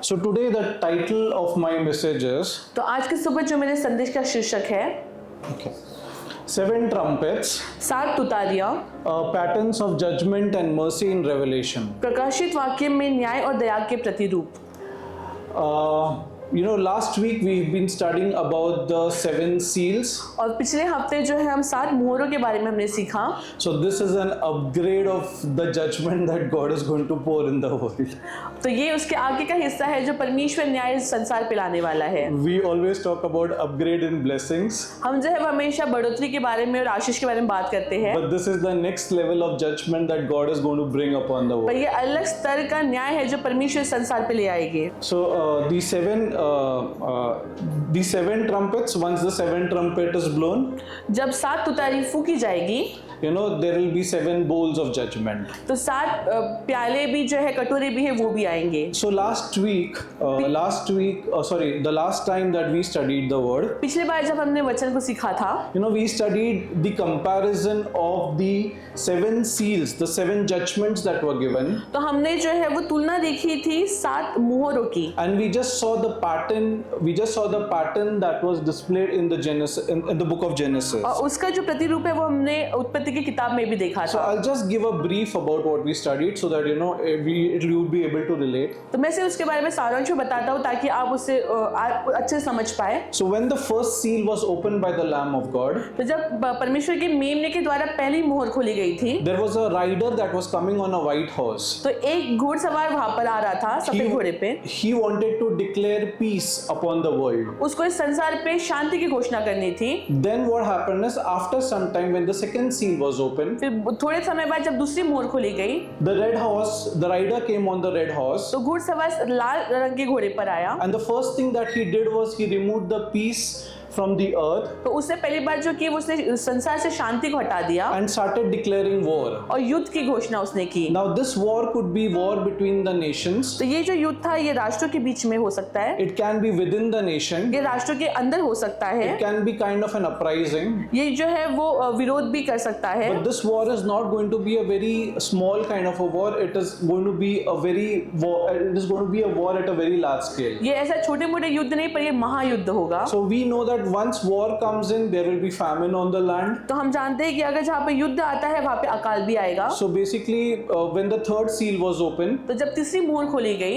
So today the title of my message is तो आज की सुबह जो मेरे संदेश का शीर्षक है Seven Trumpets, 7 तुतारियां, Patterns of Judgment and Mercy in Revelation. प्रकाशित वाक्य में न्याय और दया के प्रतिरूप। Last week we've been studying about the seven seals. और पिछले हफ्ते जो है हम 7 मोहरों के बारे में हमने सीखा। So this is an upgrade of the judgment that God is going to pour in the world. तो ये उसके आगे का हिस्सा है जो परमेश्वर न्याय संसार पे लाने वाला है। We always talk about upgrade in blessings. हम जो है हमेशा बढ़ोतरी के बारे में और आशीष के बारे में बात करते हैं। But this is the next level of judgment that God is going to bring upon the पर world. ये अलग स्तर का न्याय है जो परमेश्वर संसार पे ले आएंगे। So the seven trumpets, once the seventh trumpet is blown, जब 7 तुतारी फूकी जाएगी, there will be 7 bowls of judgment. तो 7 प्याले भी जो है कटोरे भी है वो भी आएंगे। So the last time that we studied the word, पिछले बार जब हमने वचन को सीखा था, we studied the comparison of the 7 seals, the 7 judgments that were given, तो हमने जो है वो तुलना देखी थी 7 मोहरों की। and we just saw the pattern that was displayed in the Genesis, in the book of Genesis. और उसका जो प्रतिरूप है वो हमने उत्पत्ति की किताब में भी देखा So था। I'll just give a brief about what we studied so that you would be able to relate. तो मैं सिर्फ उसके बारे में सारांश में बताता हूँ ताकि आप उससे अच्छे से समझ पाए। So when the first seal was opened by the Lamb of God, तो जब परमेश्वर के मेमने के द्वारा पहली मोहर खोली गई थी, there was a rider that was coming on a white horse. तो एक घुड़सवार वहां पर आ रहा था सफेद घोड़े पे। He wanted to declare peace upon the world. उसको इस संसार पे शांति की घोषणा करनी थी। Then what happened is, after some time when the second seal was opened, फिर थोड़े समय बाद जब दूसरी मोहर खोली गई, the rider came on the red horse, तो घुड़सवार लाल रंग के घोड़े पर आया। and the first thing that he did was he removed the peace from the earth तो उसने पहली बात जो की उसने संसार से शांति को हटा दिया and started declaring war. और युद्ध की घोषणा उसने की। Now this war could be war between the nations. तो ये जो युद्ध था ये राष्ट्रों के बीच में हो सकता है, It can be within the nation. ये राष्ट्रों के अंदर हो सकता है, It can be kind of an uprising. ये जो है वो विरोध भी कर सकता है। But this war is not going to be a very small kind of a war. It is going to be a war at a very large scale. ये ऐसा छोटे मोटे युद्ध नहीं पर ये महायुद्ध होगा। So we know that once war comes in, there will be famine on the land. तो हम जानते हैं कि अगर जहाँ पे युद्ध आता है वहाँ पे अकाल भी आएगा। So basically, when the third seal was opened, तो जब तीसरी मोहर खोली गई,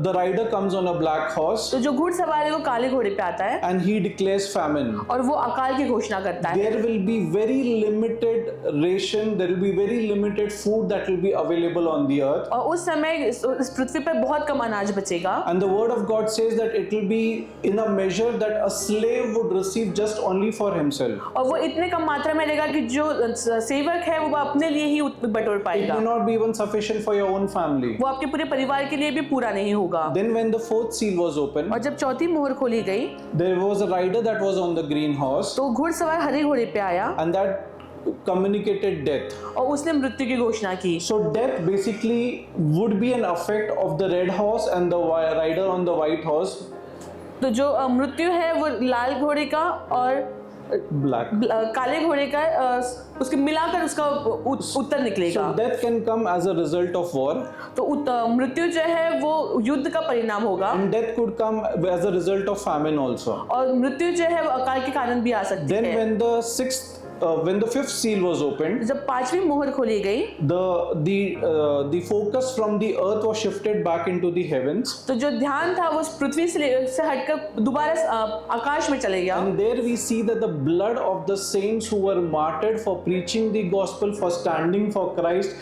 the rider comes on a black horse, तो जो घुड़सवार है वो काले घोड़े पे आता है and he declares famine. और वो अकाल की घोषणा करता है। There will be very limited ration. There will be very limited food that will be available on the earth. और उस समय इस पृथ्वी पर बहुत कम अनाज बचेगा। And the word of God says that it will be in a measure that a slave would receive just only for himself. और वो इतने कम मात्रा में रहेगा कि जो सेवक है वो अपने लिए ही बटोर It पाएगा। may not be even sufficient for your own family. वो आपके पूरे परिवार के लिए भी पूरा नहीं होगा। Then when the fourth seal was opened, और जब चौथी मोहर खोली गई, there was a rider that was on the green horse, तो घुड़सवार हरे घोड़े पे आया and that communicated death. और उसने मृत्यु की घोषणा की। So death basically would be an effect of the red horse and the rider on the white horse. तो जो मृत्यु है वो लाल घोड़े का और Black. काले घोड़े का उसके मिलाकर उसका उत्तर निकलेगा। So death can come as a result of war. तो मृत्यु जो है वो युद्ध का परिणाम होगा। And death could come as a result of famine also. और मृत्यु जो है वो अकाल के कारण भी आ सकती Then है। when the fifth seal was opened, जब 5वीं मोहर खोली गई, the focus from the earth was shifted back into the heavens. तो जो ध्यान था वो पृथ्वी से हटकर दोबारा आकाश में चले गया। And there we see that the blood of the saints who were martyred for preaching the gospel, for standing for Christ,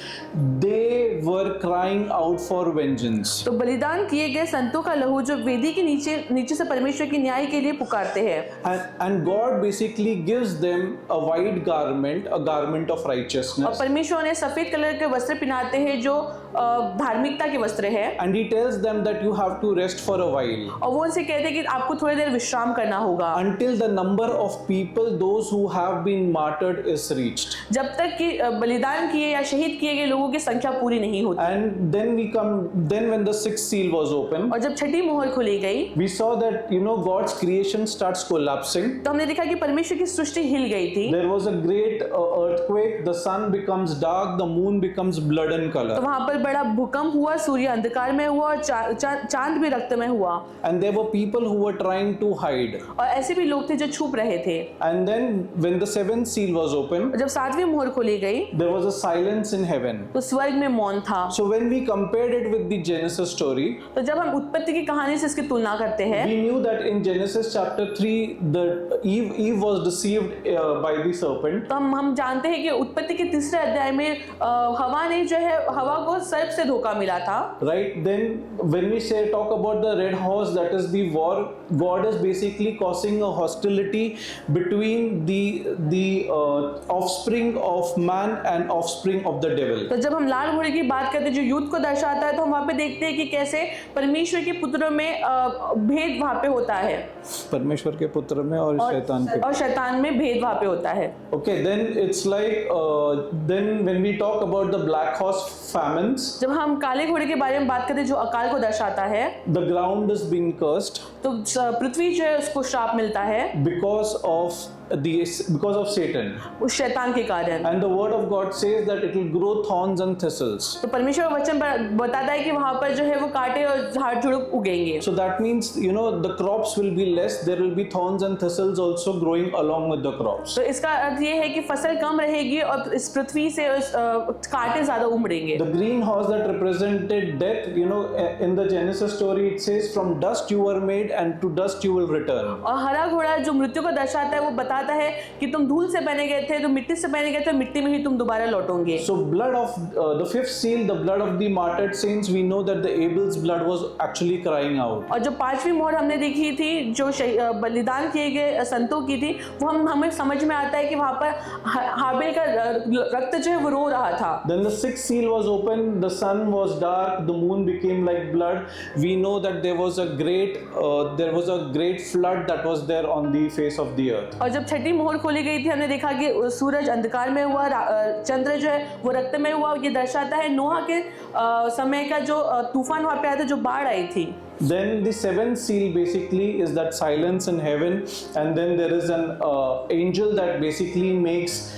they were crying out for vengeance. तो बलिदान किए गए संतों का लहू जो वेदी के नीचे से परमेश्वर की न्याय के लिए पुकारते हैं। And God basically gives them a white garment, a garment of और righteousness. परमेश्वर ने सफेद कलर के वस्त्र पहनाते हैं जो धार्मिकता के वस्त्र है। And he tells them that you have to rest for a while. और वो उनसे कहते हैं कि आपको थोड़ी देर विश्राम करना होगा Until the number of people, those who have been martyred, is reached. जब तक कि बलिदान किए या शहीद किए गए लोगों की संख्या पूरी नहीं होती। And then when the sixth seal was open, और जब छठी मोहर खुली गई, we saw that God's creation starts collapsing. तो हमने देखा कि परमेश्वर की सृष्टि हिल गई थी। There was a great earthquake the sun becomes dark, the moon becomes blood in तो color. वहां पर बड़ा भूकंप हुआ, सूर्य अंधकार में हुआ और चांद भी रक्त में हुआ। And there were people who were trying to hide. और ऐसे भी लोग थे जो छुप रहे थे। And then when the seventh seal was opened, जब 7वीं मोहर खोली गई there was a silence in heaven. तो स्वर्ग में मौन था। So when we compared it with the Genesis story, तो जब हम उत्पत्ति की कहानी से इसकी तुलना करते हैं, we knew that in Genesis chapter 3, Eve was deceived by the serpent. तो हम जानते हैं कि उत्पत्ति के 3रे अध्याय में हवा ने जो है हवा को सर्प से धोखा मिला था। Right, then when we talk about the red horse, that is the war, God is basically causing a hostility between the offspring of man and offspring of the devil. तो जब हम लाल घोड़े की बात करते हैं जो युद्ध को दर्शाता है, तो हम वहाँ पे देखते हैं कि कैसे परमेश्वर के पुत्रों में भेद वहाँ पे होता है, परमेश्वर के पुत्र में और शैतान में भेद वहाँ पे होता है। Okay, then it's like then when we talk about the black horse famines, जब हम काले घोड़े के बारे में बात करते हैं जो अकाल को दर्शाता है, the ground is being cursed तो पृथ्वी जो है उसको श्राप मिलता है because of Satan. उस शैतान के कारण। And the word of God says that it will grow thorns and thistles. तो परमेश्वर का वचन बताता है कि वहाँ पर जो है वो कांटे और झाड़ झुड़प उगेंगे। So that means, the crops will be less. There will be thorns and thistles also growing along with the crops. तो इसका अर्थ ये है कि फसल कम रहेगी और इस पृथ्वी से कांटे ज्यादा उमड़ेंगे। The green horse that represented death, in the Genesis story it says, from dust you were made and to dust you will return. और हरा घोड़ा जो मृत्यु को दर्शाता है वो बताता है कि तुम धूल से पहने गए थे, तो मिट्टी से पहने गए थे, मिट्टी में ही तुम दोबारा लौटोगे। So blood of the fifth seal, the blood of the martyred saints, we know that the Abel's blood was actually crying out. और जो 5वीं मोहर हमने देखी थी जो बलिदान किए गए संतों की थी, वो हमें समझ में आता है कि वहाँ पर हाबिल का रक्त जो है वो रो रहा था। Then the sixth seal was opened, the sun was dark, the moon became like blood. We know that there was a great flood that was there on the face of the earth. और जब 6ठी मोहर खोली गई थी, हमने देखा कि सूरज अंधकार में हुआ, चंद्र जो है वो रक्त में हुआ। ये दर्शाता है नोहा के समय का जो तूफान वहाँ पे आया था, जो बाढ़ आई थी। Then the seventh seal basically is that silence in heaven, and then there is an angel that basically mixes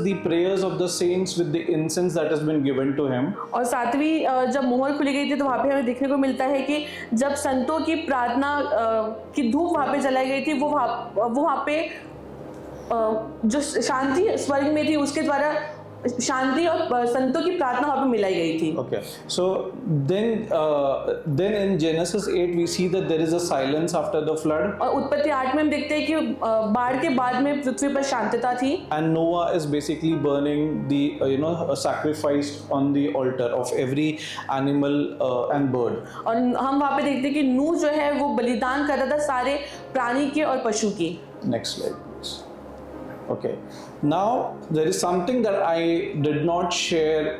the prayers of the saints with the incense that has been given to him. और 7वीं जब मोहर खुली गई थी तो वहाँ पे हमें देखने को मिलता है कि जब संतों की प्रार्थना की धूप वहाँ पे जलाई गई थी, वो वहाँ पे जो शांति स्वर्ग में थी उसके द्वारा शांति और संतों की प्रार्थना वहाँ पे मिलाई गई थी। Okay, so then in Genesis 8 we see that there is a silence after the flood. और उत्पत्ति 8 में हम देखते हैं कि बाढ़ के बाद में पृथ्वी पर शांतता थी। And Noah is basically burning the sacrifice on the altar of every animal and bird. और हम वहाँ पे देखते हैं कि नूह जो है वो बलिदान कर रहा था सारे प्राणी के और पशु की। Next slide, please. Okay, now there is something that I did not share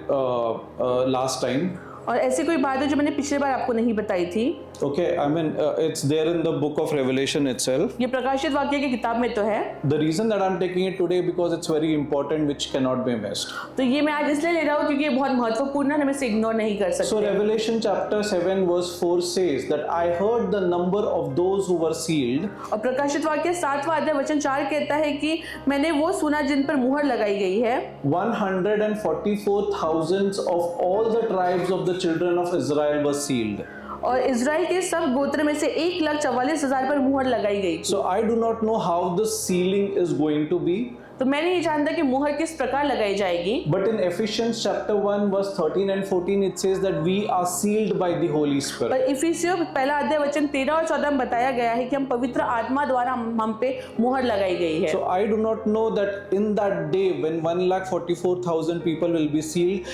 last time. और ऐसी कोई बात है जो मैंने पिछले बार आपको नहीं बताई थी। Okay, I mean it's there in the book of Revelation itself. ये प्रकाशित वाक्य की किताब में तो है। The reason that I'm taking it today because it's very important, which cannot be missed. तो ये मैं आज इसलिए ले रहा हूँ क्योंकि ये बहुत महत्वपूर्ण है, हम इसे इग्नोर नहीं कर सकते। So Revelation chapter 7 verse 4 says that I heard the number of those who were sealed. और प्रकाशित वाक्य 7वां अध्याय वचन 4 कहता है कि मैंने वो सुना जिन पर मुहर लगाई गई है। 144,000 of all the tribes of the children of Israel were sealed. और इज़राइल के सब गोत्र में से 1,44,000 पर मुहर लगाई गई। So I do not know how the sealing is going to be. तो मैं नहीं जानता कि मुहर किस प्रकार लगाई जाएगी। But in Ephesians chapter 1 verse 13 and 14 it says that we are sealed by the Holy Spirit. पर इफिसियों पहला अध्याय वचन 13 और 14 में बताया गया है कि हम पवित्र आत्मा द्वारा हम पे मुहर लगाई गई है। So I do not know that in that day when 144,000 people will be sealed,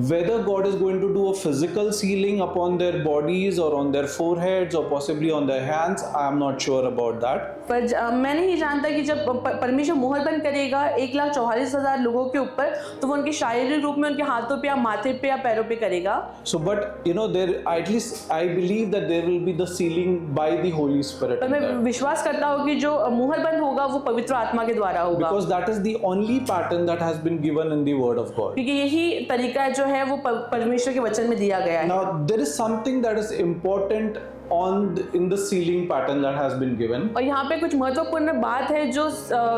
whether God is going to do a physical sealing upon their bodies or on their foreheads or possibly on their hands. I am not sure about that. पर मैं नहीं जानता कि जब परमेश्वर मुहर बंद करेगा 1,44,000 लोगों के ऊपर तो वो उनके शारीरिक रूप में उनके हाथों पे या माथे पे या पैरों पे करेगा। So but there at least I believe that there will be the sealing by the Holy Spirit. पर मैं विश्वास करता हूँ कि जो मुहर बंद होगा वो पवित्र आत्मा के द्वारा होगा। Because that is the only pattern that has been given in the Word of God. क्योंकि यही तरीका जो है वो परमेश्वर के वचन में दिया गया है। Now there is something that is important in the sealing pattern that has been given. और यहाँ पे कुछ महत्वपूर्ण बात है जो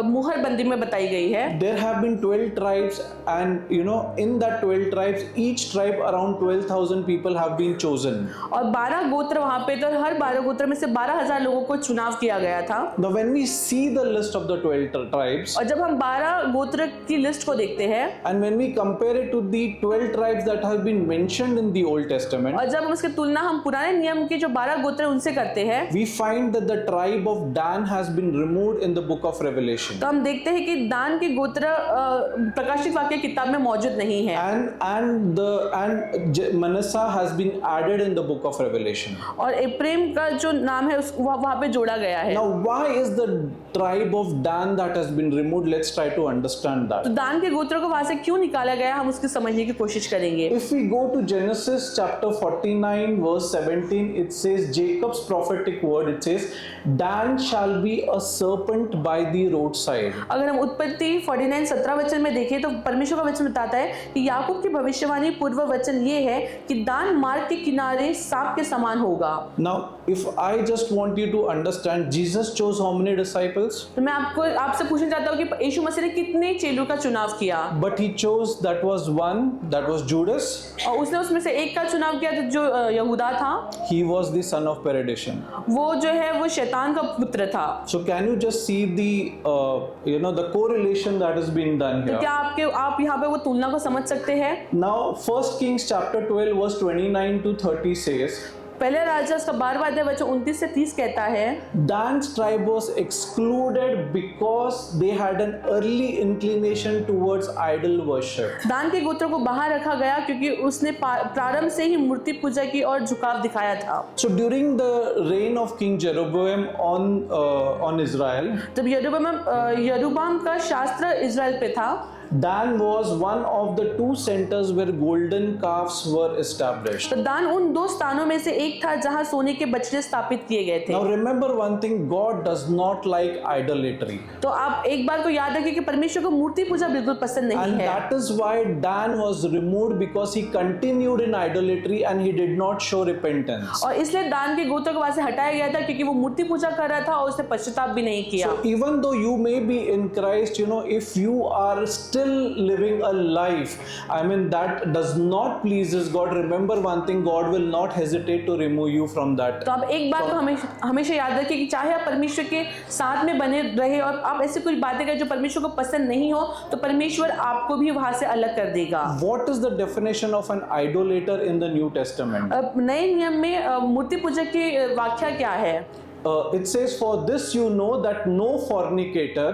मुहर बंदी में बताई गई है। There have been 12 tribes, and in that 12 tribes, each tribe around 12,000 people have been chosen. और 12 गोत्र वहाँ पे थे और हर 12 गोत्र में से 12,000 लोगों को चुनाव किया गया था। Now, when we see the list of the 12 tribes, और जब हम 12 गोत्र की लिस्ट को देखते हैं and when we compare it to the 12 tribes that have been mentioned in the Old Testament, और जब हम उसकी तुलना हम पुराने नियम के जो 12 गोत्र उनसे करते हैं, we find that the tribe of Dan has been removed in the book of Revelation. तो हम देखते हैं कि दान के गोत्र प्रकाशित वाक्य किताब में मौजूद नहीं है। And Manasseh has been added in the book of Revelation. और एप्रेम का जो नाम है वहाँ पे जोड़ा गया है। Now, why is the tribe of Dan that has been removed? Let's try to understand तो that. दान के गोत्रों को वहां से क्यों निकाला गया, हम उसकी समझने की कोशिश करेंगे। If we go to Genesis chapter 49 verse 17, it says Jacob's prophetic word. It says, Dan shall be a serpent by the roadside. अगर हम उत्पत्ति 49:17 वचन में देखें तो परमेश्वर का वचन बताता है कि याकूब की भविष्यवाणी पूर्व वचन ये है कि दान मार्ग के किनारे सांप के समान होगा। Now, if I just want you to understand, Jesus chose how many disciples? तो मैं आपसे पूछना चाहता हूँ कि यीशु मसीह ने कितने चेलों का चुनाव किया? But he chose, that was one, that was Judas. और उसने उसमें से एक का चुनाव किया जो यहूदा था। He was the son of perdition. वो जो है वो शैतान का पुत्र था। So can you just see the correlation that is being done तो here? क्या आप यहाँ पे वो तुलना को समझ सकते हैं? Now, 1 Kings chapter 12 verse 29 to 30 says, पहले राजा उसका 12वां अध्याय वचन 29 से 30 कहता है, Dan's tribe was excluded because they had an early inclination towards idol worship. दान के गोत्रों को बाहर रखा गया क्योंकि उसने प्रारंभ से ही मूर्ति पूजा की और झुकाव दिखाया था। So during the reign of King Jeroboam on Israel, जब यरूबाम का शास्त्र इजराइल पे था, Dan was one of the two centers where golden calves were established. तो दान उन दो स्थानों में से एक था जहां सोने के बछड़े स्थापित किए गए थे। Now remember one thing, God does not like idolatry. तो आप एक बार को याद रखिए कि परमेश्वर को मूर्ति पूजा बिल्कुल पसंद नहीं And है। that is why Dan was removed, because he continued in idolatry and he did not show repentance. और इसलिए दान के गोत्र को वहां से हटाया गया था क्योंकि वो मूर्ति पूजा कर रहा था और उसने पश्चाताप भी नहीं किया। So even though you may be in Christ, if you are still living a life, that does not pleases God, remember one thing, God will not hesitate to remove you from that. तो आप एक बात को हमेशा याद रखिए कि चाहे आप परमेश्वर के साथ में बने रहे और आप ऐसी कुछ बातें करें जो परमेश्वर को पसंद नहीं हो, तो परमेश्वर आपको भी वहां से अलग कर देगा। What is the definition of an idolater in the New Testament? नए नियम में मूर्ति पूजा की व्याख्या क्या है? It says, for this you know that no fornicator,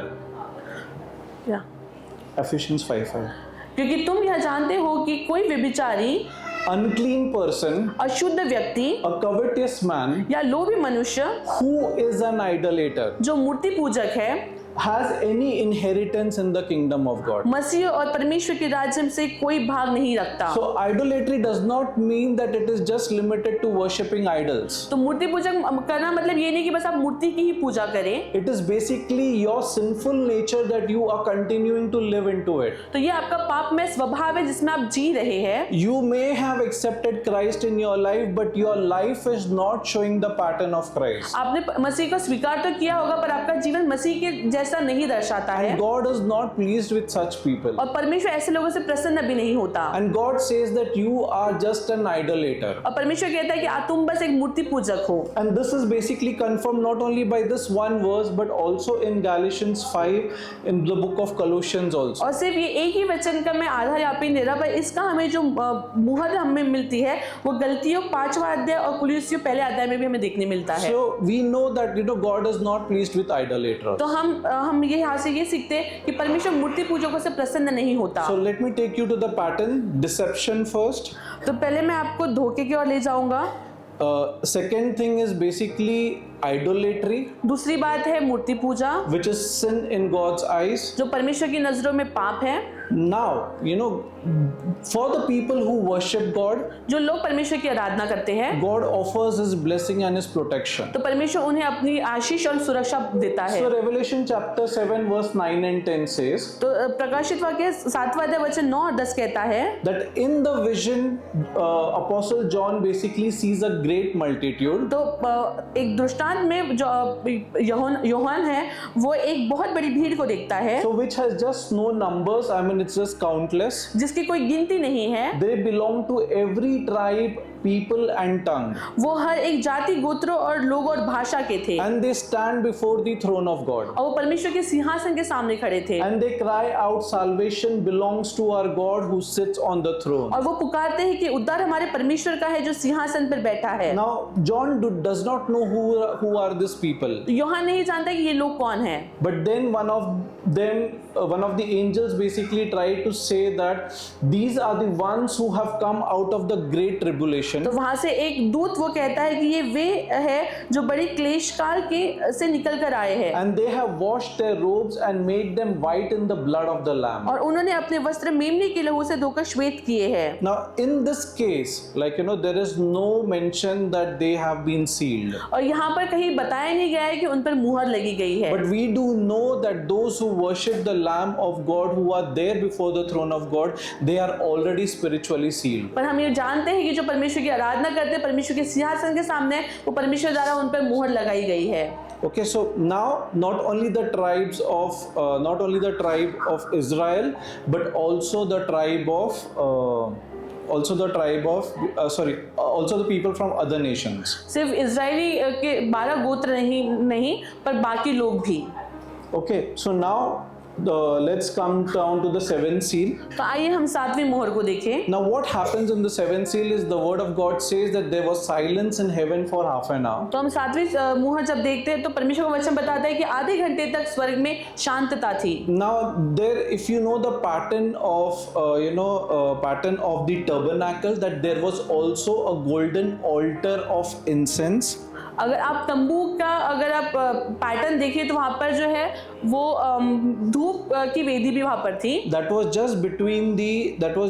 Ephesians 5:5, क्योंकि तुम यह जानते हो कि कोई व्यभिचारी, unclean person, अशुद्ध व्यक्ति a covetous man, या लोभी मनुष्य who is an idolater, जो मूर्ति पूजक है, has any inheritance in the kingdom of God. मसीह और परमेश्वर के राज्य से कोई भाग नहीं रखता। So idolatry does not mean that it is just limited to worshipping idols. तो मूर्ति पूजा करना मतलब ये नहीं कि बस आप मूर्ति की ही पूजा करें। It is basically your sinful nature that you are continuing to live into it. तो ये आपका पापमय स्वभाव है जिसमें आप जी रहे हैं। You may have accepted Christ in your life, but your life is not showing the pattern of Christ. आपने मसीह को स्वीकार तो किया होगा पर आपका जीवन मसीह के जैसा नहीं दर्शाता है। And God is not pleased with such people. और परमेश्वर ऐसे लोगों से प्रसन्न भी नहीं होता। And God says that you are just an idolater. और परमेश्वर कहता है कि तुम बस एक मूर्ति पूजक हो। And this is basically confirmed not only by this one verse, but also in Galatians 5, in the book of Colossians also. और सिर्फ ये एक ही वचन का मैं आधार यहाँ पे नहीं रहा, पर इसका हमें जो मुहर हमें मिलती है वो गलतियों 5वां अध्याय और कुलुस्सियों पहले अध्याय में भी हमें देखने मिलता है। So we know that God is not pleased with idolaters. तो हम ये यहाँ से ये सीखते हैं कि परमेश्वर मूर्ति पूजकों से प्रसन्न नहीं होता। So let me take you to the pattern. Deception first. तो पहले मैं आपको धोखे की ओर ले जाऊंगा। Second thing is basically idolatry, दूसरी बात है मूर्ति पूजा, which is sin in God's eyes. जो परमेश्वर की नजरों में पाप है। Now, for the people who worship God, जो लोग परमेश्वर की आराधना करते हैं, God offers His blessing and His protection. तो परमेश्वर उन्हें अपनी आशीष और सुरक्षा देता है। So Revelation chapter 7 verse 9 and 10 says तो प्रकाशित वाक्य 7वां अध्याय वचन 9 और 10 कहता है that in the vision, Apostle John basically sees a great multitude. तो एक दृष्टांत में जो यूहन्ना है वो एक बहुत बड़ी भीड़ को देखता है, So which has just no numbers, I mean it's just countless. जिसकी कोई गिनती नहीं है। They belong to every tribe, people and tongue. वो हर एक जाति, गोत्र और लोग और भाषा के थे, And they stand before the throne of God. और वो परमेश्वर के सिंहासन के सामने खड़े थे, And they cry out, salvation belongs to our God who sits on the throne. और वो पुकारते हैं कि उद्धार हमारे परमेश्वर का है जो सिंहासन पर बैठा है। Now John does not know who are these people. यूहन्ना नहीं जानता कि ये लोग कौन हैं, But then one of the angels basically tried to say that these are the ones who have come out of the great tribulation. तो वहां से एक दूत वो कहता है कि ये वे है जो बड़ी क्लेश काल के से निकल कर आए हैं, And they have washed their robes and made them white in the blood of the Lamb. और उन्होंने अपने वस्त्र मेमने के लहू से धोकर श्वेत किए हैं। Now in this case, there is no mention that they have been sealed. और यहाँ पर कहीं बताया नहीं गया है कि उन पर मुहर लगी गई है, But we do know that those who worship the Lamb of God, who are there before the throne of God, they are already spiritually sealed. पर हम ये जानते हैं कि जो परमेश्वर की आराधना करते हैं परमेश्वर के सिंहासन के सामने, वो परमेश्वर द्वारा उन पर मुहर लगाई गई है। Okay, so now not only the tribe of Israel, but also the people from other nations. सिर्फ इजरायली के 12 गोत्र नहीं पर बाकी लोग भी। Okay, so now let's come down to the seventh seal. तो आइए हम 7वीं मोहर को देखें। Now what happens in the seventh seal is the word of God says that there was silence in heaven for half an hour. तो हम 7वीं मोहर जब देखते हैं तो परमेश्वर का वचन बताता है कि आधे घंटे तक स्वर्ग में शांतता थी। Now there, if you know the pattern of the tabernacle, that there was also a golden altar of incense. अगर आप तंबू का पैटर्न देखिए तो वहां पर जो है वो धूप की वेदी भी वहां पर थी। That was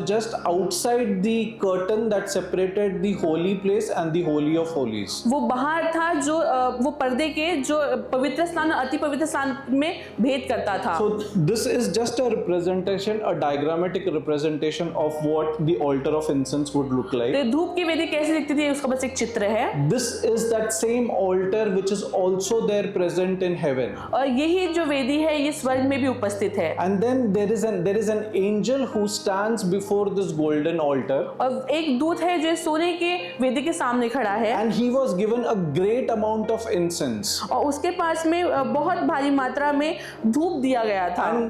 just outside the curtain that separated the holy place and the holy of holies. वो बाहर था जो वो पर्दे के जो पवित्र स्थान और अति पवित्र स्थान में भेद करता था। So this is just a representation, a diagrammatic representation of what the altar of incense would look like. तो धूप की वेदी कैसे दिखती थी उसका बस एक चित्र है। This is that same altar which is also there present in heaven. और यही जो वेदी है ये स्वर्ग में भी उपस्थित है। And then there is an angel who stands before this golden altar. और एक दूत है जो सोने के वेदी के सामने खड़ा है। And he was given a great amount of incense. और उसके पास में बहुत भारी मात्रा में धूप दिया गया था। And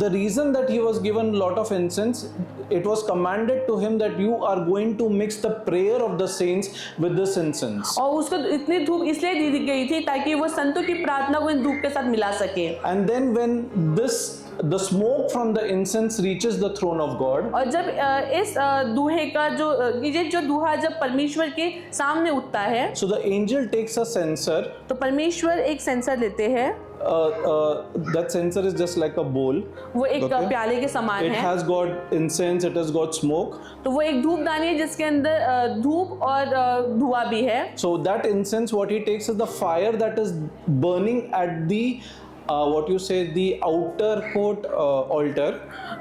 the reason that he was given lot of incense, it was commanded to him that you are going to mix the prayer of the saints with this incense. और उसको इतनी धूप इसलिए दी गई थी ताकि वो संतों की प्रार्थना को इन धूप के साथ मिला सके। And then when the smoke from the incense reaches the throne of God, और जब इस दूहे का जो दूहा जब परमेश्वर के सामने उठता है, so the angel takes a censer. तो परमेश्वर एक सेंसर लेते हैं। That censer is just like a bowl. वो एक प्याले के समान It है। has got incense, it has got smoke. तो वो एक धूपदानी है जिसके अंदर धूप और धुआं भी है। So that incense, what he takes is the fire that is burning at the the outer court altar.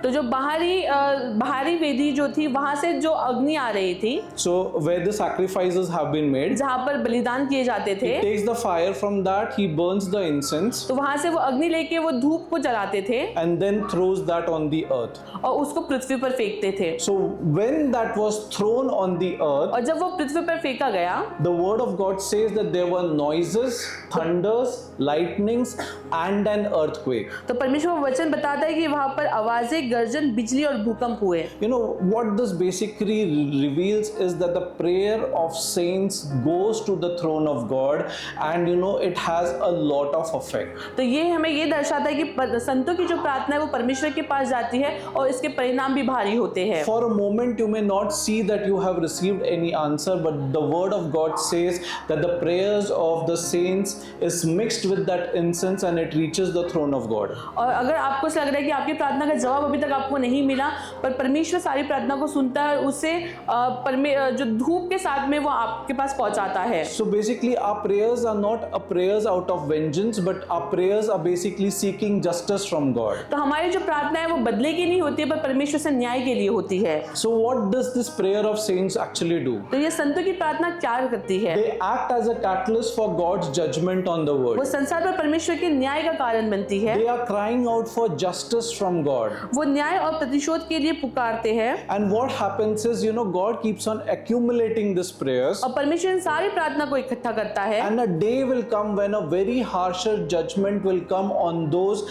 तो जो बाहरी वेदी जो थी वहां से जो अग्नि आ रही थी, so where the sacrifices have been made, जहां पर बलिदान किए जाते थे, he takes the fire from that, he burns the incense, तो वहां से वो अग्नि लेके वो धूप को जलाते थे and then throws that on the earth. और उसको पृथ्वी पर फेंकते थे। So when that was thrown on the earth, और जब वो पृथ्वी पर फेंका गया, the word of God says that there were noises, thunders, lightnings and and an earthquake. तो परमेश्वर का वचन बताता है कि वहां पर आवाजें, गर्जन, बिजली और भूकंप हुए। You know what this basically reveals is that the prayer of saints goes to the throne of God, and you know it has a lot of effect. तो ये हमें ये दर्शाता है कि संतों की जो प्रार्थना है वो परमेश्वर के पास जाती है और इसके परिणाम भी भारी होते हैं। For a moment you may not see that you have received any answer, but the word of God says that the prayers of the saints is mixed with that incense and it reaches the throne of God. और अगर आपको ऐसा लग रहा है कि आपकी प्रार्थना का जवाब अभी तक आपको नहीं मिला, पर परमेश्वर सारी प्रार्थना को सुनता है, उसे जो धूप के साथ में वो आपके पास पहुंचाता है। So basically our prayers are not a prayers out of vengeance, but our prayers are basically seeking justice from God. तो हमारी जो प्रार्थना है वो बदले की नहीं होती है, पर परमेश्वर से न्याय के लिए होती है। So what does this prayer of saints actually do? तो ये संतों की प्रार्थना क्या करती है? They act as a catalyst for God's judgment on the वो world. संसार पर परमेश्वर के न्याय का कारण बनती है। They are crying out for justice from God. वो न्याय और प्रतिशोध के लिए पुकारते हैं। And what happens is, you know, God keeps on accumulating these prayers. और परमेश्वर इन सारी प्रार्थना को इकट्ठा करता है। And a day will come when a very harsher judgment will come on those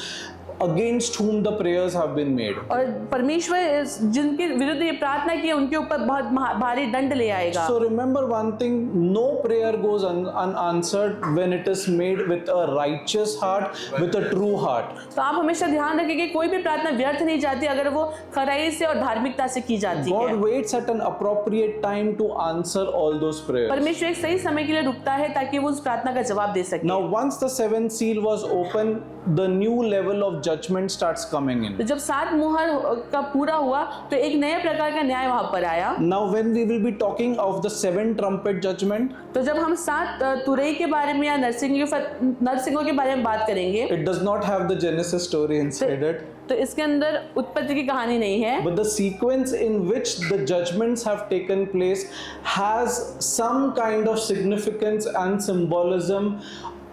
against whom the prayers have been made. और परमेश्वर जिनके विरुद्ध ये प्रार्थना की है उनके ऊपर बहुत भारी दंड ले आएगा। So remember one thing, no prayer goes unanswered when it is made with a righteous heart, with a true heart. तो आप हमेशा ध्यान रखें कि कोई भी प्रार्थना व्यर्थ नहीं जाती अगर वो खराई से और धार्मिकता से की जाती है। God waits at an appropriate time to answer all those prayers. परमेश्वर एक सही समय के लिए रुकता है ताकि वो उस प्रार्थना का जवाब दे सके। Now once the seventh seal was opened, the new level of judgment starts coming in. तो जब 7 मुहर का पूरा हुआ तो एक नए प्रकार का न्याय वहां पर आया। Now when we will be talking of the 7 trumpet judgment, तो जब हम 7 तुरई के बारे में या नरसिंहों के बारे में बात करेंगे, it does not have the Genesis story inside it, तो इसके अंदर उत्पत्ति की कहानी नहीं है, but the sequence in which the judgments have taken place has some kind of significance and symbolism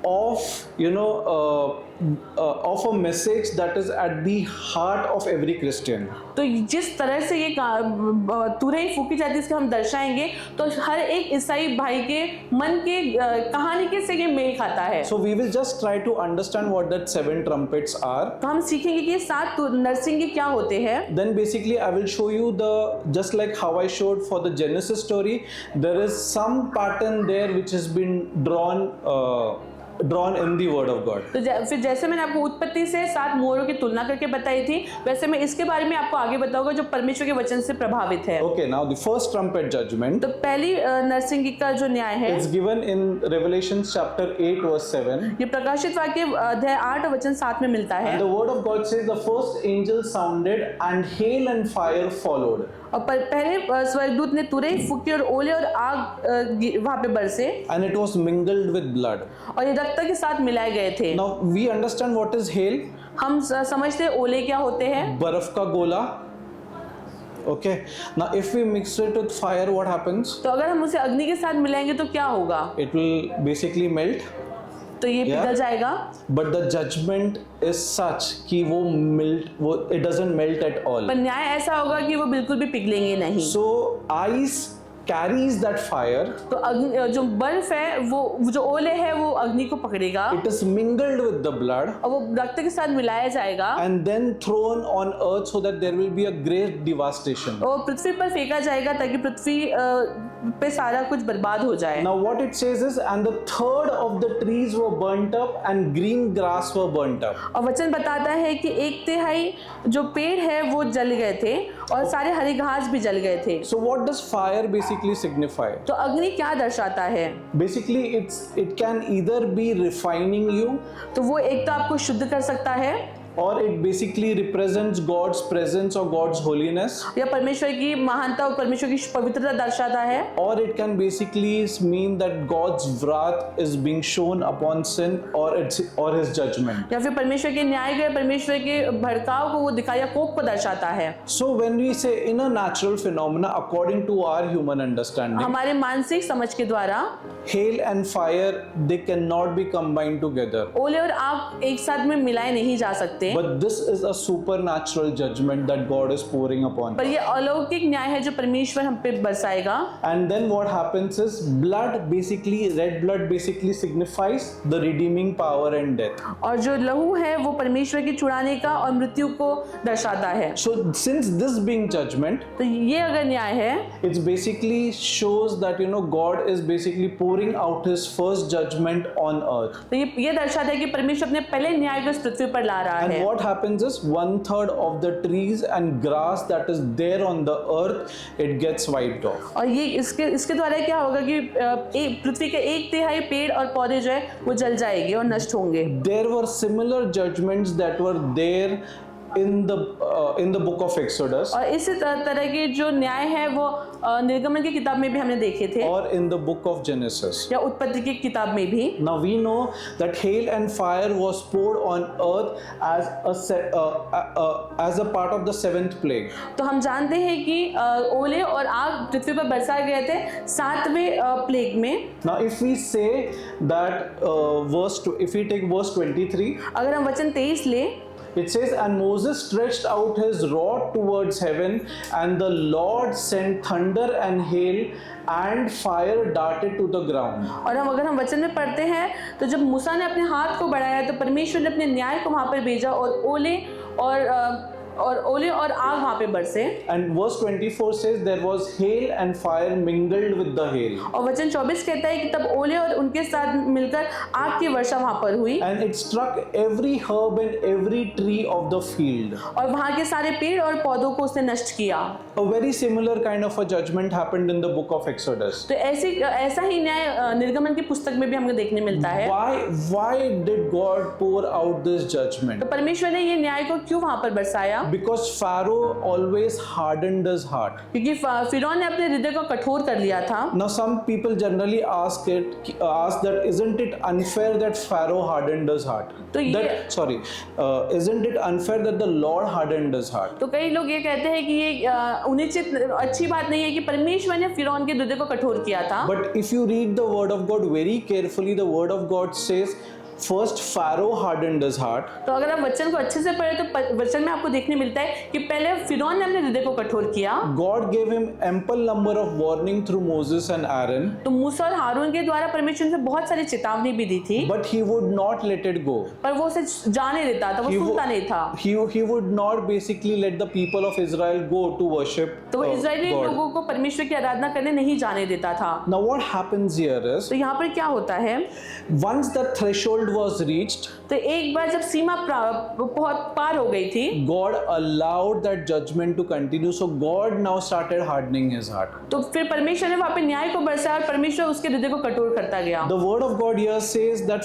of, you know, of a message that is at the heart of every Christian. तो जिस तरह से ये तुरई फूकी जाती है इसको हम दर्शाएंगे तो हर एक ईसाई भाई के मन के कहानी के से ये मेल खाता है। So we will just try to understand what that 7 trumpets are. तो हम सीखेंगे कि ये 7 नरसिंह क्या होते हैं। Then basically I will show you just like how I showed for the Genesis story, there is some pattern there which has been drawn in the word of God. तो फिर जैसे मैंने आपको उत्पत्ति से 7 मोहरों की तुलना करके बताई थी, वैसे मैं इसके बारे में आपको आगे बताऊंगा जो परमेश्वर के वचन से प्रभावित है। Okay, now the first trumpet judgment, तो पहली नरसिंह का जो न्याय है, it's given in Revelation chapter 8 verse 7. ये प्रकाशित वाक्य अध्याय 8 वचन 7 में मिलता है। And the word of God says the first angel sounded and hail and fire followed. और पहले स्वर्गदूत ने तुरई फूकी और ओले और आग वहां पे बरसे, And it was mingled with blood. और ये रक्त के साथ मिलाए गए थे। Now we understand what is hail. हम समझते हैं ओले क्या होते हैं, बर्फ का गोला. Okay. Now if we mix it with fire, what happens? तो अगर हम उसे अग्नि के साथ मिलाएंगे तो क्या होगा? It will basically melt. तो ये पिघल जाएगा। But the judgment is such कि it doesn't melt at all. पर न्याय ऐसा होगा कि वो बिल्कुल भी पिघलेंगे नहीं। So ice carries that fire. तो जो बर्फ है वो जो ओले है वो अग्नि को पकड़ेगा, It is mingled with the blood और वो रक्त के साथ मिलाया जाएगा and then thrown on earth so that there will be a great devastation. और पृथ्वी पर फेंका जाएगा ताकि पृथ्वी पे सारा कुछ बर्बाद हो जाए। Now what it says is, and the third of the trees were burnt up and green grass were burnt up. और वचन बताता है कि 1/3 जो पेड़ है वो जल गए थे और सारे हरी घास भी जल गए थे। So what does fire basically signify? तो अग्नि क्या दर्शाता है? Basically it can either be refining you, तो वो एक तो आपको शुद्ध कर सकता है, or it basically represents God's presence or God's holiness, या परमेश्वर की महानता और परमेश्वर की पवित्रता दर्शाता है, or it can basically mean that God's wrath is being shown upon sin or his judgment. या फिर परमेश्वर के न्याय के परमेश्वर के भड़काव को वो दिखाया या कोप को दर्शाता है। So when we say in a natural phenomena according to our human understanding, हमारे मानसिक समझ के द्वारा hail and fire, they cannot be combined together. ओले और आग एक साथ में मिलाए नहीं जा सकते। सकते, but this is a supernatural judgment that God is pouring upon. पर ये अलौकिक न्याय है जो परमेश्वर हम पे बरसाएगा। And then what happens is blood basically, red blood basically signifies the redeeming power and death. और जो लहू है वो परमेश्वर की छुड़ाने का और मृत्यु को दर्शाता है। So since this being judgment, तो ये अगर न्याय है, it basically shows that God is basically pouring out his first judgment on earth. तो ये दर्शाता है कि परमेश्वर अपने पहले न्याय को इस पृथ्वी पर ला रहा And है। what happens is 1/3 of the trees and grass that is there on the earth, it gets wiped off. और ये इसके द्वारा क्या होगा कि पृथ्वी के 1/3 पेड़ और पौधे जो है वो जल जाएंगे और नष्ट होंगे। There were similar judgments that were there in the book of Exodus, और इसी तरह के जो न्याय है वो निर्गमन की किताब में भी हमने देखे थे, or in the book of Genesis. या उत्पत्ति की किताब में भी। Now we know that hail and fire was poured on earth as a part of the 7th plague. तो हम जानते हैं कि ओले और आग पृथ्वी पर बरसाए गए थे 7वें प्लेग में। Now if we say that if we take verse 23, अगर हम वचन 23 ले, it says, and Moses stretched out his rod towards heaven, and the Lord sent thunder and hail, and fire darted to the ground. और अगर हम वचन में पढ़ते हैं तो जब मूसा ने अपने हाथ को बढ़ाया तो परमेश्वर ने अपने न्याय को वहां पर भेजा और ओले और आग वहां पे बरसे। And verse 24 says there was hail and fire mingled with the hail. और वचन 24 कहता है कि तब ओले और उनके साथ मिलकर आग की वर्षा वहां पर हुई, And it struck every herb and every tree of the field. और वहां के सारे पेड़ और पौधों को उसने नष्ट किया। A very similar kind of a judgment happened in the book of Exodus. तो ऐसा ही न्याय निर्गमन की पुस्तक में भी हमें देखने मिलता है। Why did God pour out this judgment? तो परमेश्वर ने ये न्याय को क्यों वहां पर बरसाया? Because Pharaoh always hardened his heart. क्योंकि फिरौन ने अपने हृदय को कठोर कर लिया था। Now some people generally ask that isn't it unfair that Pharaoh hardened his heart? तो ये Isn't it unfair that the Lord hardened his heart? तो कई लोग ये कहते हैं कि ये उचित अच्छी बात नहीं है कि परमेश्वर ने फिरौन के हृदय को कठोर किया था। But if you read the word of God very carefully, the word of God says first Pharaoh hardened his heart. तो अगर आप वचन को अच्छे से पढ़े तो वचन में आपको देखने मिलता है कि पहले फिरौन ने अपने हृदय को कठोर किया। God gave him ample number of warning through Moses and Aaron. तो मूसा और हारून के द्वारा परमेश्वर ने बहुत सारी चेतावनी भी दी थी, But he would not let it go. पर वो उसे जाने देता था, वो सुनता नहीं था। He would not basically let the people of Israel go to worship तो वो इजरायली God. लोगों को परमेश्वर की आराधना करने नहीं जाने देता था। Now what happens here is, तो यहाँ पर क्या होता है, once the threshold was reached, तो एक बार जब सीमा बहुत पार हो गई थी, God allowed that judgment to continue. So God now started hardening his heart. तो फिर परमेश्वर ने वहाँ पे न्याय को बरसाया और परमेश्वर उसके हृदय को कठोर करता गया। The word of God here says that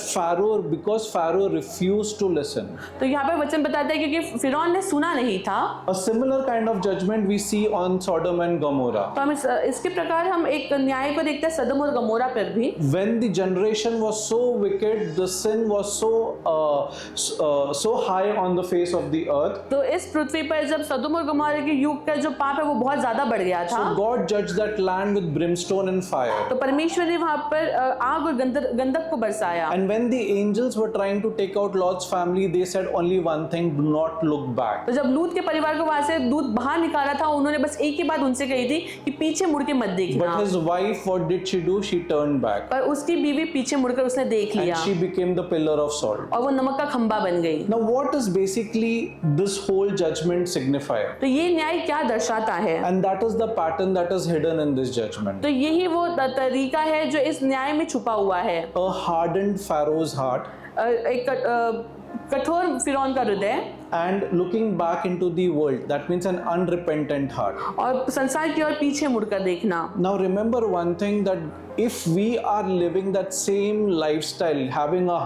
because Pharaoh refused to listen. तो यहाँ पे वचन बताता है क्योंकि फिरौन ने सुना नहीं था। A similar kind of judgment we see on Sodom and Gomorrah. तो हम इसके प्रकार हम एक न्याय को देखते हैं सदम और गमोरा पर भी। When the generation was so wicked, the sin was so high on the face of the earth. तो इस पृथ्वी पर जब सदम और गमोरा के युग का जो पाप है वो बहुत ज्यादा बढ़ गया था, So God judged that land with brimstone and fire. तो परमेश्वर ने वहाँ पर आग और गंधक को बरसाया। And when the angels were trying to take out Lot's family, they said only one thing: do not look back. तो जब लूत के परिवार को वहाँ से दूत बाहर निकाला था, उन्होंने बस एक ही बात उनसे कही थी कि पीछे मुड़ के मत देखना। But his wife, what did she do? She turned back. पर उसकी बीवी पीछे मुड़कर उसने देख लिया And she became the pillar of salt. और वो नमक का खंबा बन गई। Now what does basically this whole judgment signify? तो ये न्याय क्या दर्शाता है? And that is the pattern that is hidden in this judgment. तो यही वो तरीका है जो इस न्याय में छुपा हुआ है। A hardened Pharaoh's heart एक कठोर फिरौन का हृदय and looking back into the world, that means an unrepentant heart. और संसार की ओर पीछे मुड़कर देखना। Now remember one thing, that if we are living that same lifestyle, having a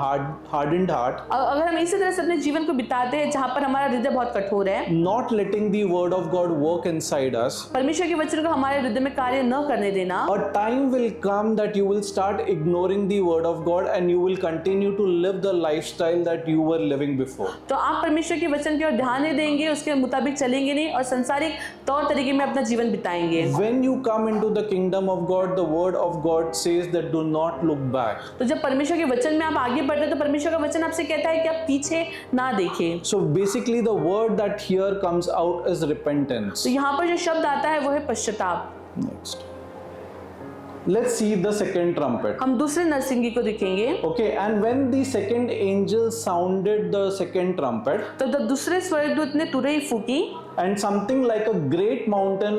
hardened heart, अगर हम इसी तरह से अपने जीवन को बिताते हैं जहाँ पर हमारा हृदय बहुत कठोर है, not letting the word of God work inside us, परमेश्वर के वचन को हमारे हृदय में कार्य न करने देना, a time will come that you will start ignoring the word of God and you will continue to live the lifestyle that you were living before. तो आप परमेश्वर के वचन की ओर ध्यान नहीं देंगे, उसके मुताबिक चलेंगे नहीं और संसारिक तौर तरीके में अपना जीवन बिताएंगे। When you come into the kingdom of God, the word of God says that do not look back. तो जब परमेश्वर के वचन में आप आगे बढ़ते हैं तो परमेश्वर का वचन आपसे कहता है कि आप पीछे ना देखें। So basically the word that here comes out is repentance. तो यहाँ पर जो शब्द आता है वो है पश्चाताप। Next. Let's see the second trumpet. हम दूसरे नरसिंगी को देखेंगे। Okay, and when the second angel sounded the second trumpet, तो जब दूसरे स्वर्गदूत ने तुरही फूकी and something like a great mountain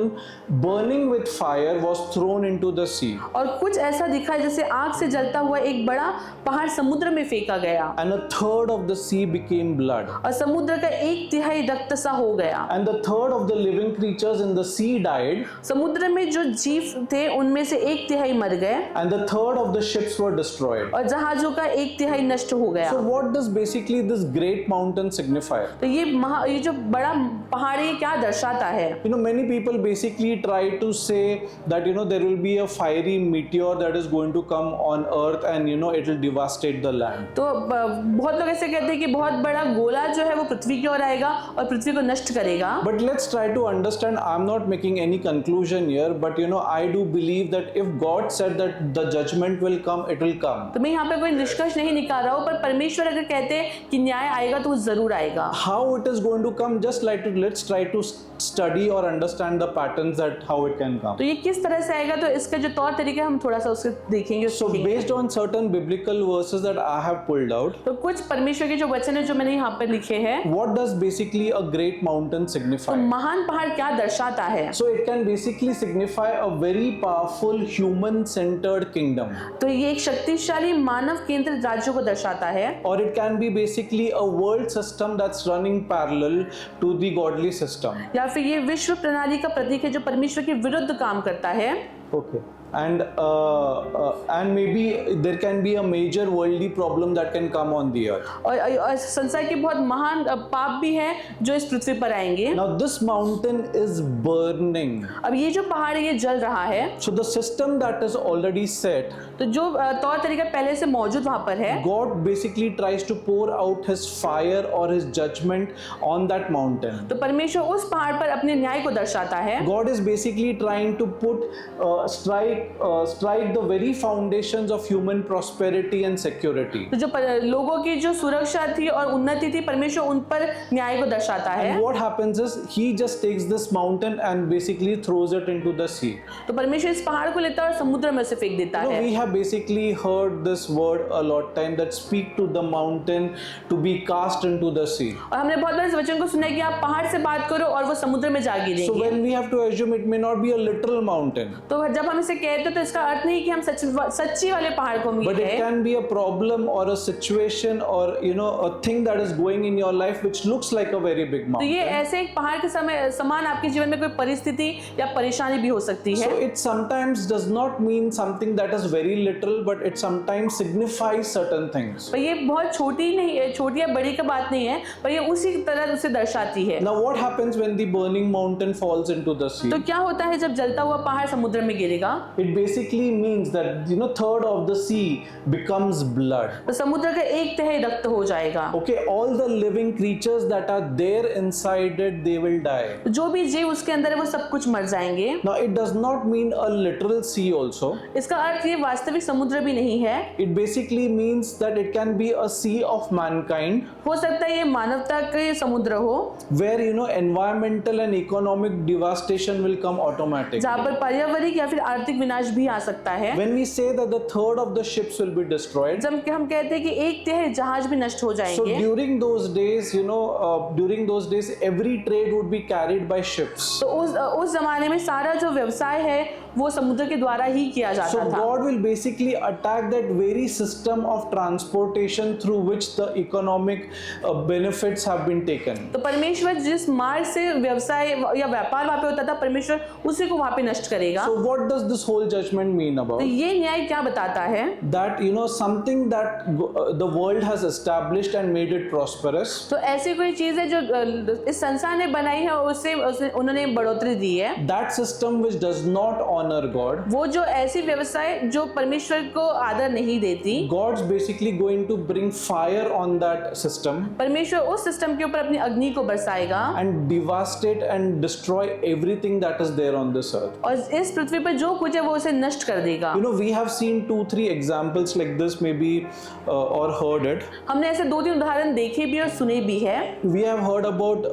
burning with fire was thrown into the sea, और कुछ ऐसा दिखा जैसे आग से जलता हुआ एक बड़ा पहाड़ समुद्र में फेंका गया and a third of the sea became blood, और समुद्र का 1/3 रक्त सा हो गया। and the third of the living creatures in the sea died, समुद्र में जो जीव थे उनमें से 1/3 मर गए and the third of the ships were destroyed. और जहाजों का 1/3 नष्ट हो गया। So what does basically this great mountain signify? तो ये जो बड़ा पहाड़ है ये क्या दर्शाता है? You know, many people basically try to say that, you know, there will be a fiery meteor that is going to come on earth and, you know, it will devastate the land. तो बहुत लोग ऐसे कहते हैं कि बहुत बड़ा गोला जो है वो पृथ्वी की ओर आएगा और पृथ्वी को नष्ट करेगा। But let's try to understand, I'm not making any conclusion here, but, you know, I do believe that if God said that the judgment will come, it will come. तो मैं यहाँ पे कोई निष्कर्ष नहीं निकाल रहा हूँ, पर परमेश्वर अगर कहते हैं कि न्याय आएगा तो वो जरूर आएगा। How it is going to come, just like let's try to study or understand the patterns that how it can come. तो ये किस तरह से आएगा, तो इसका जो तौर तरीके हम थोड़ा सा उसके देखेंगे। So based on certain biblical verses that I have pulled out, तो कुछ परमेश्वर के जो वचन है जो मैंने यहाँ पर लिखे हैं, what does basically a great mountain तो signify? महान पहाड़ क्या दर्शाता है? So it can basically signify a very powerful human-centered kingdom, तो ये एक शक्तिशाली मानव केंद्रित राज्य को दर्शाता है, or it can be basically a world system that's running parallel to the godly system. या फिर ये विश्व प्रणाली का प्रतीक है जो परमेश्वर के विरुद्ध काम करता है। Okay. And maybe there can be a major worldly problem that can come on the earth. और संसार के बहुत महान पाप भी हैं जो इस पृथ्वी पर आएंगे। Now this mountain is burning. अब ये जो पहाड़ है ये जल रहा है। So the system that is already set, तो जो तौर तरीका पहले से मौजूद वहाँ पर है, God basically tries to pour out his fire or his judgment on that mountain. तो परमेश्वर उस पहाड़ पर अपने न्याय को दर्शाता है। God is basically trying to strike the very foundations of human prosperity and security. तो जो लोगों की जो सुरक्षा थी और उन्नति थी, परमेश्वर उन पर न्याय को दर्शाता है। And what happens is he just takes this mountain and basically throws it into the sea. तो परमेश्वर इस पहाड़ को लेता है और समुद्र में से फेंक देता है। We have basically heard this word a lot time that speak to the mountain to be cast into the sea. और हमने बहुत बार इस वचन को सुना है कि आप पहाड़ से बात करो और वो समुद्र में जा So गिरेंगे। when we have to assume it may not be a literal mountain, तो जब हम इसे कहते हैं तो इसका अर्थ नहीं कि हम सच्ची वाले पहाड़ को but मिले it हैं, can be a problem or a situation or, you know, a thing that is going in your life which looks like a very big तो ये mountain. ऐसे एक पहाड़ के समान आपके जीवन में कोई परिस्थिति या परेशानी भी हो सकती है। So it sometimes does not mean something that is very literal, but it sometimes signifies certain things. पर ये बहुत छोटी नहीं है, छोटी या बड़ी का बात नहीं है, पर ये उसी तरह उसे दर्शाती है। Now what happens when the burning mountain falls into the sea? तो क्या होता है जब जलता हुआ पहाड़ समुद्र में गिरेगा? It basically means that, you know, third of the sea becomes blood. तो समुद्र का 1/3 रक्त हो जाएगा। Okay, all the living creatures that are there inside it, they will die. जो भी जीव उसके अंदर है वो सब कुछ मर जाएंगे। Now it does not mean a literal sea also. इसका अर्थ ये वास्तविक समुद्र भी नहीं है। It basically means that it can be a sea of mankind, हो सकता है ये मानवता का समुद्र हो, where, you know, environmental and economic devastation will come automatically. जहाँ पर पर्यावरणिक या फिर आर्थिक विनाश भी आ सकता है। When we say that the third of the ships will be destroyed, जब हम कहते हैं कि 1/3 जहाज भी नष्ट हो so जाएंगे, during those days, you know, during those days, every trade would be carried by ships. तो उस जमाने में सारा जो व्यवसाय है वो समुद्र के द्वारा ही किया So जाता था। God will basically attack that very system of transportation through which the economic benefits have been taken. तो परमेश्वर जिस मार्ग से व्यवसाय या व्यापार वहाँ पे होता था, परमेश्वर उसी को वहाँ पे नष्ट करेगा। So what does this whole whole judgment mean तो about? ये न्याय क्या बताता है? That something that the world has established and made it prosperous. तो ऐसी कोई चीज है जो इस संसार ने बनाई है और उससे उन्होंने बढ़ोतरी दी है। That system which does not honor God. वो जो ऐसी व्यवस्थाएं जो परमेश्वर को आदर नहीं देती, God's basically going to bring fire on that system परमेश्वर उस सिस्टम के ऊपर अपनी अग्नि को बरसाएगा and devastate and destroy everything that is there on this earth. और इस पृथ्वी पर जो कुछ है वो उसे नष्ट कर देगा। We have seen 2-3 examples like this maybe or heard it. हमने ऐसे 2-3 उदाहरण देखे भी और सुने भी है। We have heard about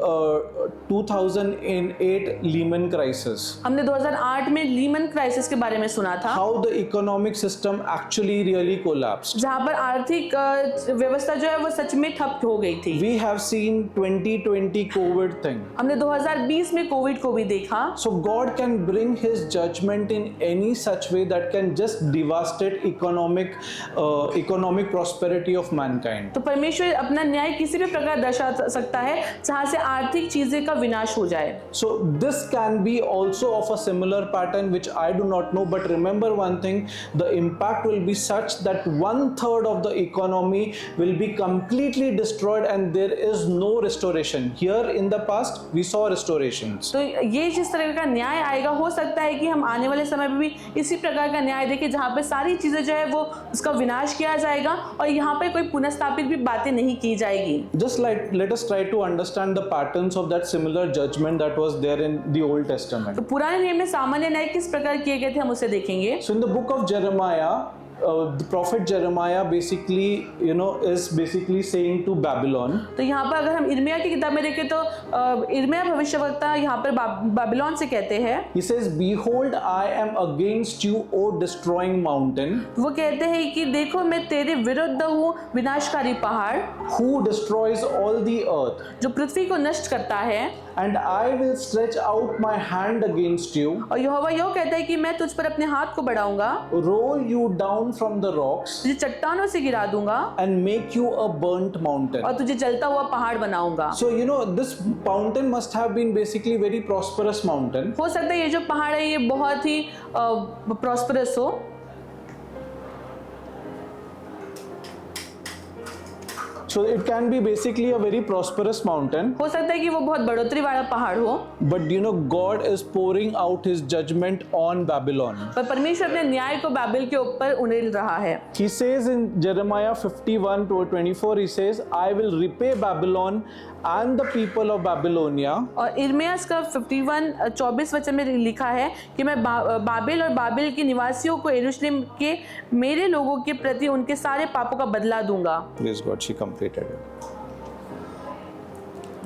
2008 Lehman crisis. हमने 2008 में लीमन क्राइसिस के बारे में सुना था, How the economic system actually really collapsed. जहाँ पर आर्थिक व्यवस्था जो है वो सच में ठप हो गई थी। We have seen 2020 COVID thing. हमने 2020 में कोविड को भी देखा। So God can bring His judgment in any such way that can just devastate economic prosperity of mankind. तो परमेश्वर अपना न्याय किसी भी प्रकार दर्शा सकता है जहाँ से आर्थिक चीजें का विनाश हो जाए। So this can be also of a similar pattern which I do not know, but remember one thing, the impact will be such that 1/3 of the economy will be completely destroyed and there is no restoration. Here in the past we saw restorations. तो ये जिस तरह का न्याय आएगा, हो सकता है कि हम आने वाले समय में भी इसी प्रकार का न्याय देखें जहाँ पे सारी चीजें जो है वो उसका विनाश किया जाएगा और यहाँ पे कोई पुनर्स्थापित भी बातें नहीं की जाएगी। Just like let us try to understand the patterns of that similar judgment that was there in the Old Testament. तो पुराने नियम में सामान्य न्याय किस प्रकार किए गए थे हम उसे देखेंगे। So in the book of Jeremiah, the prophet Jeremiah basically is basically saying to Babylon. तो यहाँ पर अगर हम इर्मिया की किताब में देखें तो इर्मिया भविष्यवक्ता यहाँ पर बाबिलोन से कहते हैं। He says, "Behold, I am against you, O destroying mountain." वो कहते हैं कि देखो मैं तेरे विरुद्ध हूँ, विनाशकारी पहाड़ Who destroys all the earth, जो पृथ्वी को नष्ट करता है। and I will stretch out my hand against you, और यहोवा यो कहता है कि मैं तुझ पर अपने हाथ को बढ़ाऊंगा, roll you down from the rocks, तुझे चट्टानों से गिरा दूंगा and make you a burnt mountain. और तुझे जलता हुआ पहाड़ बनाऊंगा। So this mountain must have been basically very prosperous mountain. हो सकता है ये जो पहाड़ है ये बहुत ही प्रॉस्परस हो। So it can be basically a very prosperous mountain. हो सकता है कि वो बहुत बढ़ोतरी वाला पहाड़ हो। But God is pouring out His judgment on Babylon. पर परमेश्वर अपने न्याय को बाबिल के ऊपर उड़ेल रहा है। He says in Jeremiah 51:24, he says, "I will repay Babylon and the people of Babylonia." और इर्मियास का 51:24 वचन में लिखा है कि मैं बाबिल और बाबिल के निवासियों को यरूशलेम के मेरे लोगों के प्रति उनके सारे पापों का बदला दूंगा। Praise God, she completed it.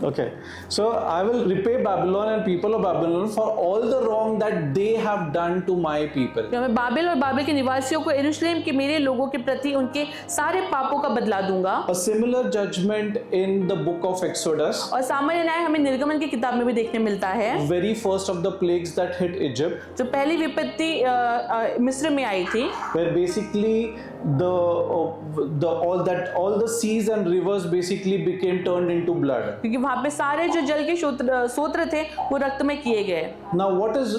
Okay, so I will repay Babylon and people of Babylon for all the wrong that they have done to my people. मैं बाबिल और बाबिल के निवासियों को यरूशलेम के मेरे लोगों के प्रति उनके सारे पापों का बदला दूंगा। A similar judgment in the book of Exodus. और सामान्य न्याय हमें निर्गमन की किताब में भी देखने मिलता है। Very first of the plagues that hit Egypt. जो पहली विपत्ति मिस्र में आई थी, Where basically all the seas and rivers basically became turned into blood. क्योंकि वहाँ पे सारे जो जल के सोत्र थे वो रक्त में किए गए। Now what is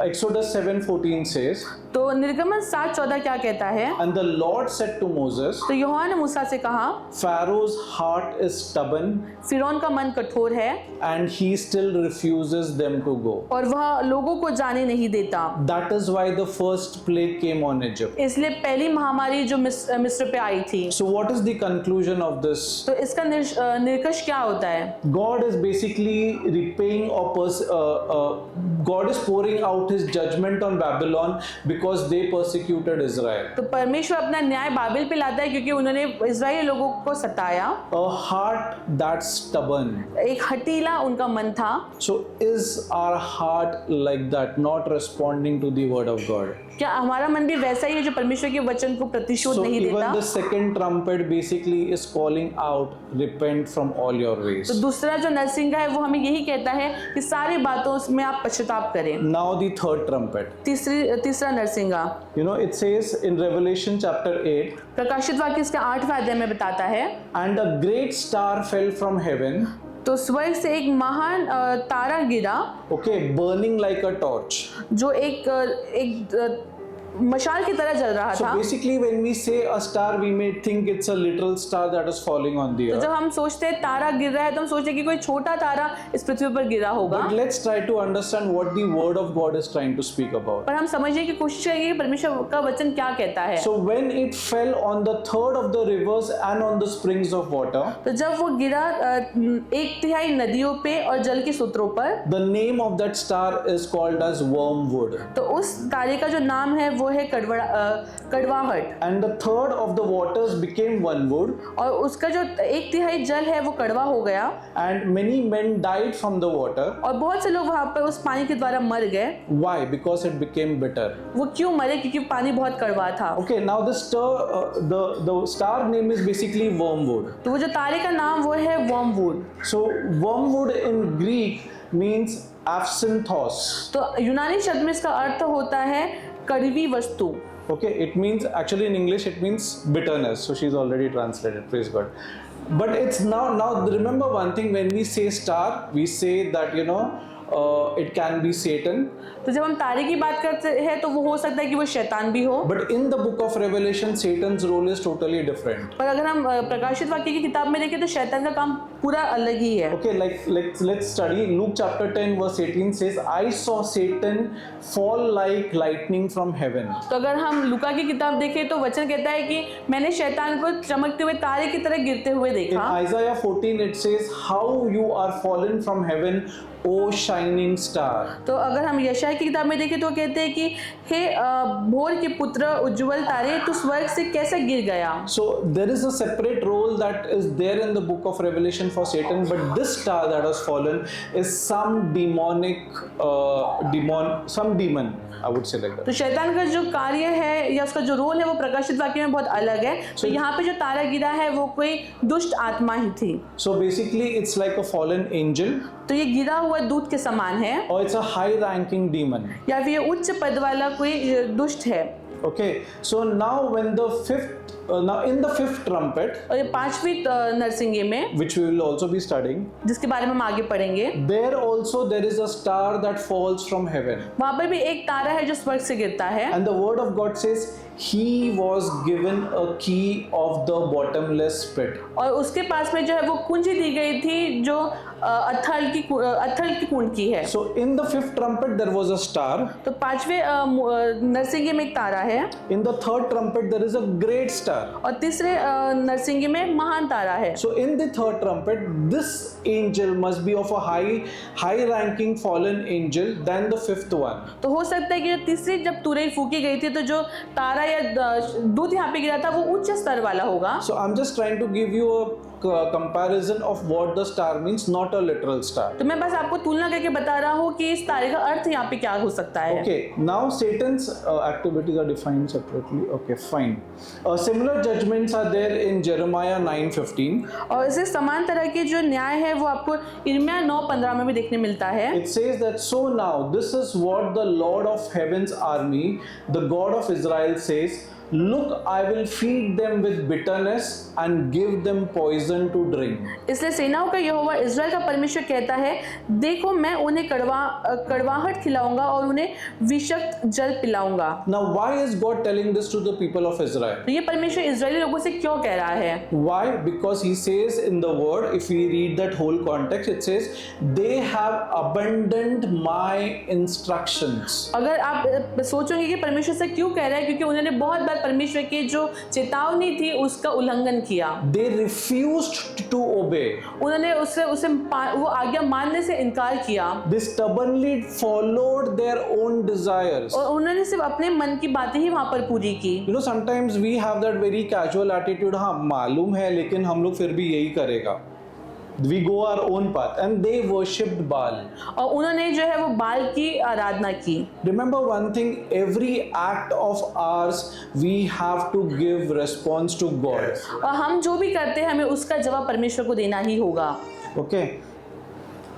Exodus 7:14 says? तो निर्गमन 7:14 क्या कहता है? And the Lord said to Moses, तो यहोवा ने मूसा से कहा, Pharaoh's heart is stubborn फिरौन का मन कठोर है and he still refuses them to go. और वह लोगों को जाने नहीं देता। That is why the first plague came on Egypt. इसलिए पहली महामारी जो मिस्र पे आई थी। So what is the conclusion of this? तो इसका निष्कर्ष क्या होता है? God is basically repaying God is pouring out His judgment on Babylon because they persecuted Israel. तो परमेश्वर अपना न्याय बाबिल पे लाता है क्योंकि उन्होंने इजराइली लोगों को सताया। A heart that's stubborn. एक हठीला उनका मन था। So is our heart like that, not responding to the word of God? क्या हमारा मन भी वैसा ही है जो परमेश्वर के वचन को प्रतिशोध So नहीं देता? even the second trumpet basically is calling out, repent from all your ways. तो दूसरा जो नरसिंगा है वो हमें यही कहता है कि सारी बातों में आप पश्चाताप करें। Now the third trumpet. तीसरा नरसिंगा, It says in Revelation chapter 8, प्रकाशित वाक्य इसके 8वें अध्याय में बताता है, and a great star fell from heaven. तो स्वर्ग से एक महान तारा गिरा, okay, burning like a torch. जो एक मशाल की तरह जल रहा So था। basically, when we say a star, we may think it's a literal star that is falling on the तो earth. जब हम सोचते हैं तारा गिर रहा है तो हम सोचते हैं कि कोई छोटा तारा इस पृथ्वी पर गिरा होगा, But let's try to understand what the word of God is trying to speak about. पर हम समझने की कोशिश करेंगे कि परमेश्वर का वचन क्या कहता है। So when it fell on the third of the rivers and on the springs of water, तो जब वो गिरा 1/3 नदियों पे और जल के सूत्रों पर, the name of that star is called as wormwood. तो उस तारे का जो नाम है वो है कड़वाहट, And the third of the waters became wormwood, और उसका जो 1/3 जल है वो कड़वा हो गया, and many men died from the water. और बहुत से लोग वहां पर उस पानी के द्वारा मर गए। Why? Because it became bitter. वो क्यों मरे? क्योंकि पानी बहुत कड़वा था। Okay, now the star name is basically wormwood. तो वो जो तारे का नाम वो है wormwood. So wormwood in Greek means apsinthos. तो यूनानी शब्द में इसका अर्थ होता है कड़वी वस्तु। Okay, it means actually in English it means bitterness. So she's already translated. Praise God. But it's now remember one thing, when we say star, we say that it can be Satan. तो जब हम तारे की बात करते हैं तो वो हो सकता है कि वो शैतान भी हो, But in the book of Revelation, Satan's role is totally different. पर अगर हम प्रकाशित वाक्य की किताब में देखें तो शैतान का काम पूरा अलग ही है। Okay, let's study. Luke chapter 10 verse 18 says, I saw Satan fall like lightning from heaven. तो अगर हम लूका की किताब देखें तो वचन कहता है कि मैंने शैतान को चमकते हुए तारे की तरह गिरते हुए In देखा। Isaiah 14 it says, how you are fallen from heaven, O shining star. तो अगर हम यशायाह की किताब में देखें तो कहते हैं कि हे भोर के पुत्र उज्जवल तारे, तू स्वर्ग से कैसे गिर गया। So there is a separate role that is there in the book of Revelation for Satan, but this star that has fallen is some demon, I would say like that. तो शैतान का जो कार्य है या उसका जो रोल है वो प्रकाशित वाक्य में बहुत अलग है। तो यहाँ पे जो तारा गिरा है वो कोई दुष्ट आत्मा ही थी। So basically it's like a fallen angel, तो ये गिरा हुआ दूत के समान है, or it's a high ranking demon. या फिर ये उच्च पद वाला कोई दुष्ट है। Okay, so now in the fifth trumpet, और ये 5वीं नरसिंगे में, which we will also be studying, जिसके बारे में हम आगे पढ़ेंगे, there is a star that falls from heaven. वहां पर भी एक तारा है जो स्वर्ग से गिरता है। And the word of God says, he was given a key of the bottomless pit. और उसके पास में जो है वो कुंजी दी गई थी जो अथल की कुंड की है। So in the fifth trumpet there was a star. तो 5वें नरसिंगे में एक तारा है, In the third trumpet there is a great star. और तीसरे नरसिंगे में महान तारा है। So in the third trumpet, this angel must be of a high ranking fallen angel than the fifth one. तो हो सकता है कि जो तीसरी जब तुरई फूकी गई थी तो जो तारा या दूध यहाँ पे गिरा था वो उच्च स्तर वाला होगा। So I'm just trying to give you a comparison of what the star means, not a literal star. तो मैं बस आपको तुलना करके बता रहा हूँ कि इस तारे का अर्थ यहाँ पे क्या हो सकता है। Okay, now Satan's activities are defined separately. Okay, fine. Similar judgments are there in Jeremiah 9:15. और इसे समान तरह के जो न्याय है वो आपको यिर्मयाह 9:15 में भी देखने मिलता है। It says that, so now this is what the Lord of heaven's army, the God of Israel says, look, I will feed them with bitterness and give them poison to drink. इसलिए सेनाओं का यहोवा Israel का परमेश्वर कहता है, देखो मैं उन्हें कड़वाहट खिलाऊंगा और उन्हें विषक्त जल पिलाऊंगा। Now why is God telling this to the people of Israel? तो ये परमेश्वर इज़राइली लोगों से क्यों कह रहा है? Why? Because he says in the word, if we read that whole context, it says, they have abandoned my instructions. अगर आप सोचोगे कि परमेश्वर से क्यों कह रहा है, क्योंकि उन्होंने बहुत बार परमेश्वर की जो चेतावनी थी उसका उल्लंघन किया। They refused to obey. उन्होंने वो आज्ञा मानने से इनकार किया। They stubbornly followed their own desires. और उन्होंने सिर्फ अपने मन की बातें ही वहां पर पूरी की। You know, sometimes we have that very casual attitude, हाँ मालूम है लेकिन हम लोग फिर भी यही करेगा. We go our own path, and they worshipped Baal. और उन्होंने जो है वो बाल की आराधना की। Remember one thing, every act of ours we have to give response to God. और हम जो भी करते हैं हमें उसका जवाब परमेश्वर को देना ही होगा। Okay.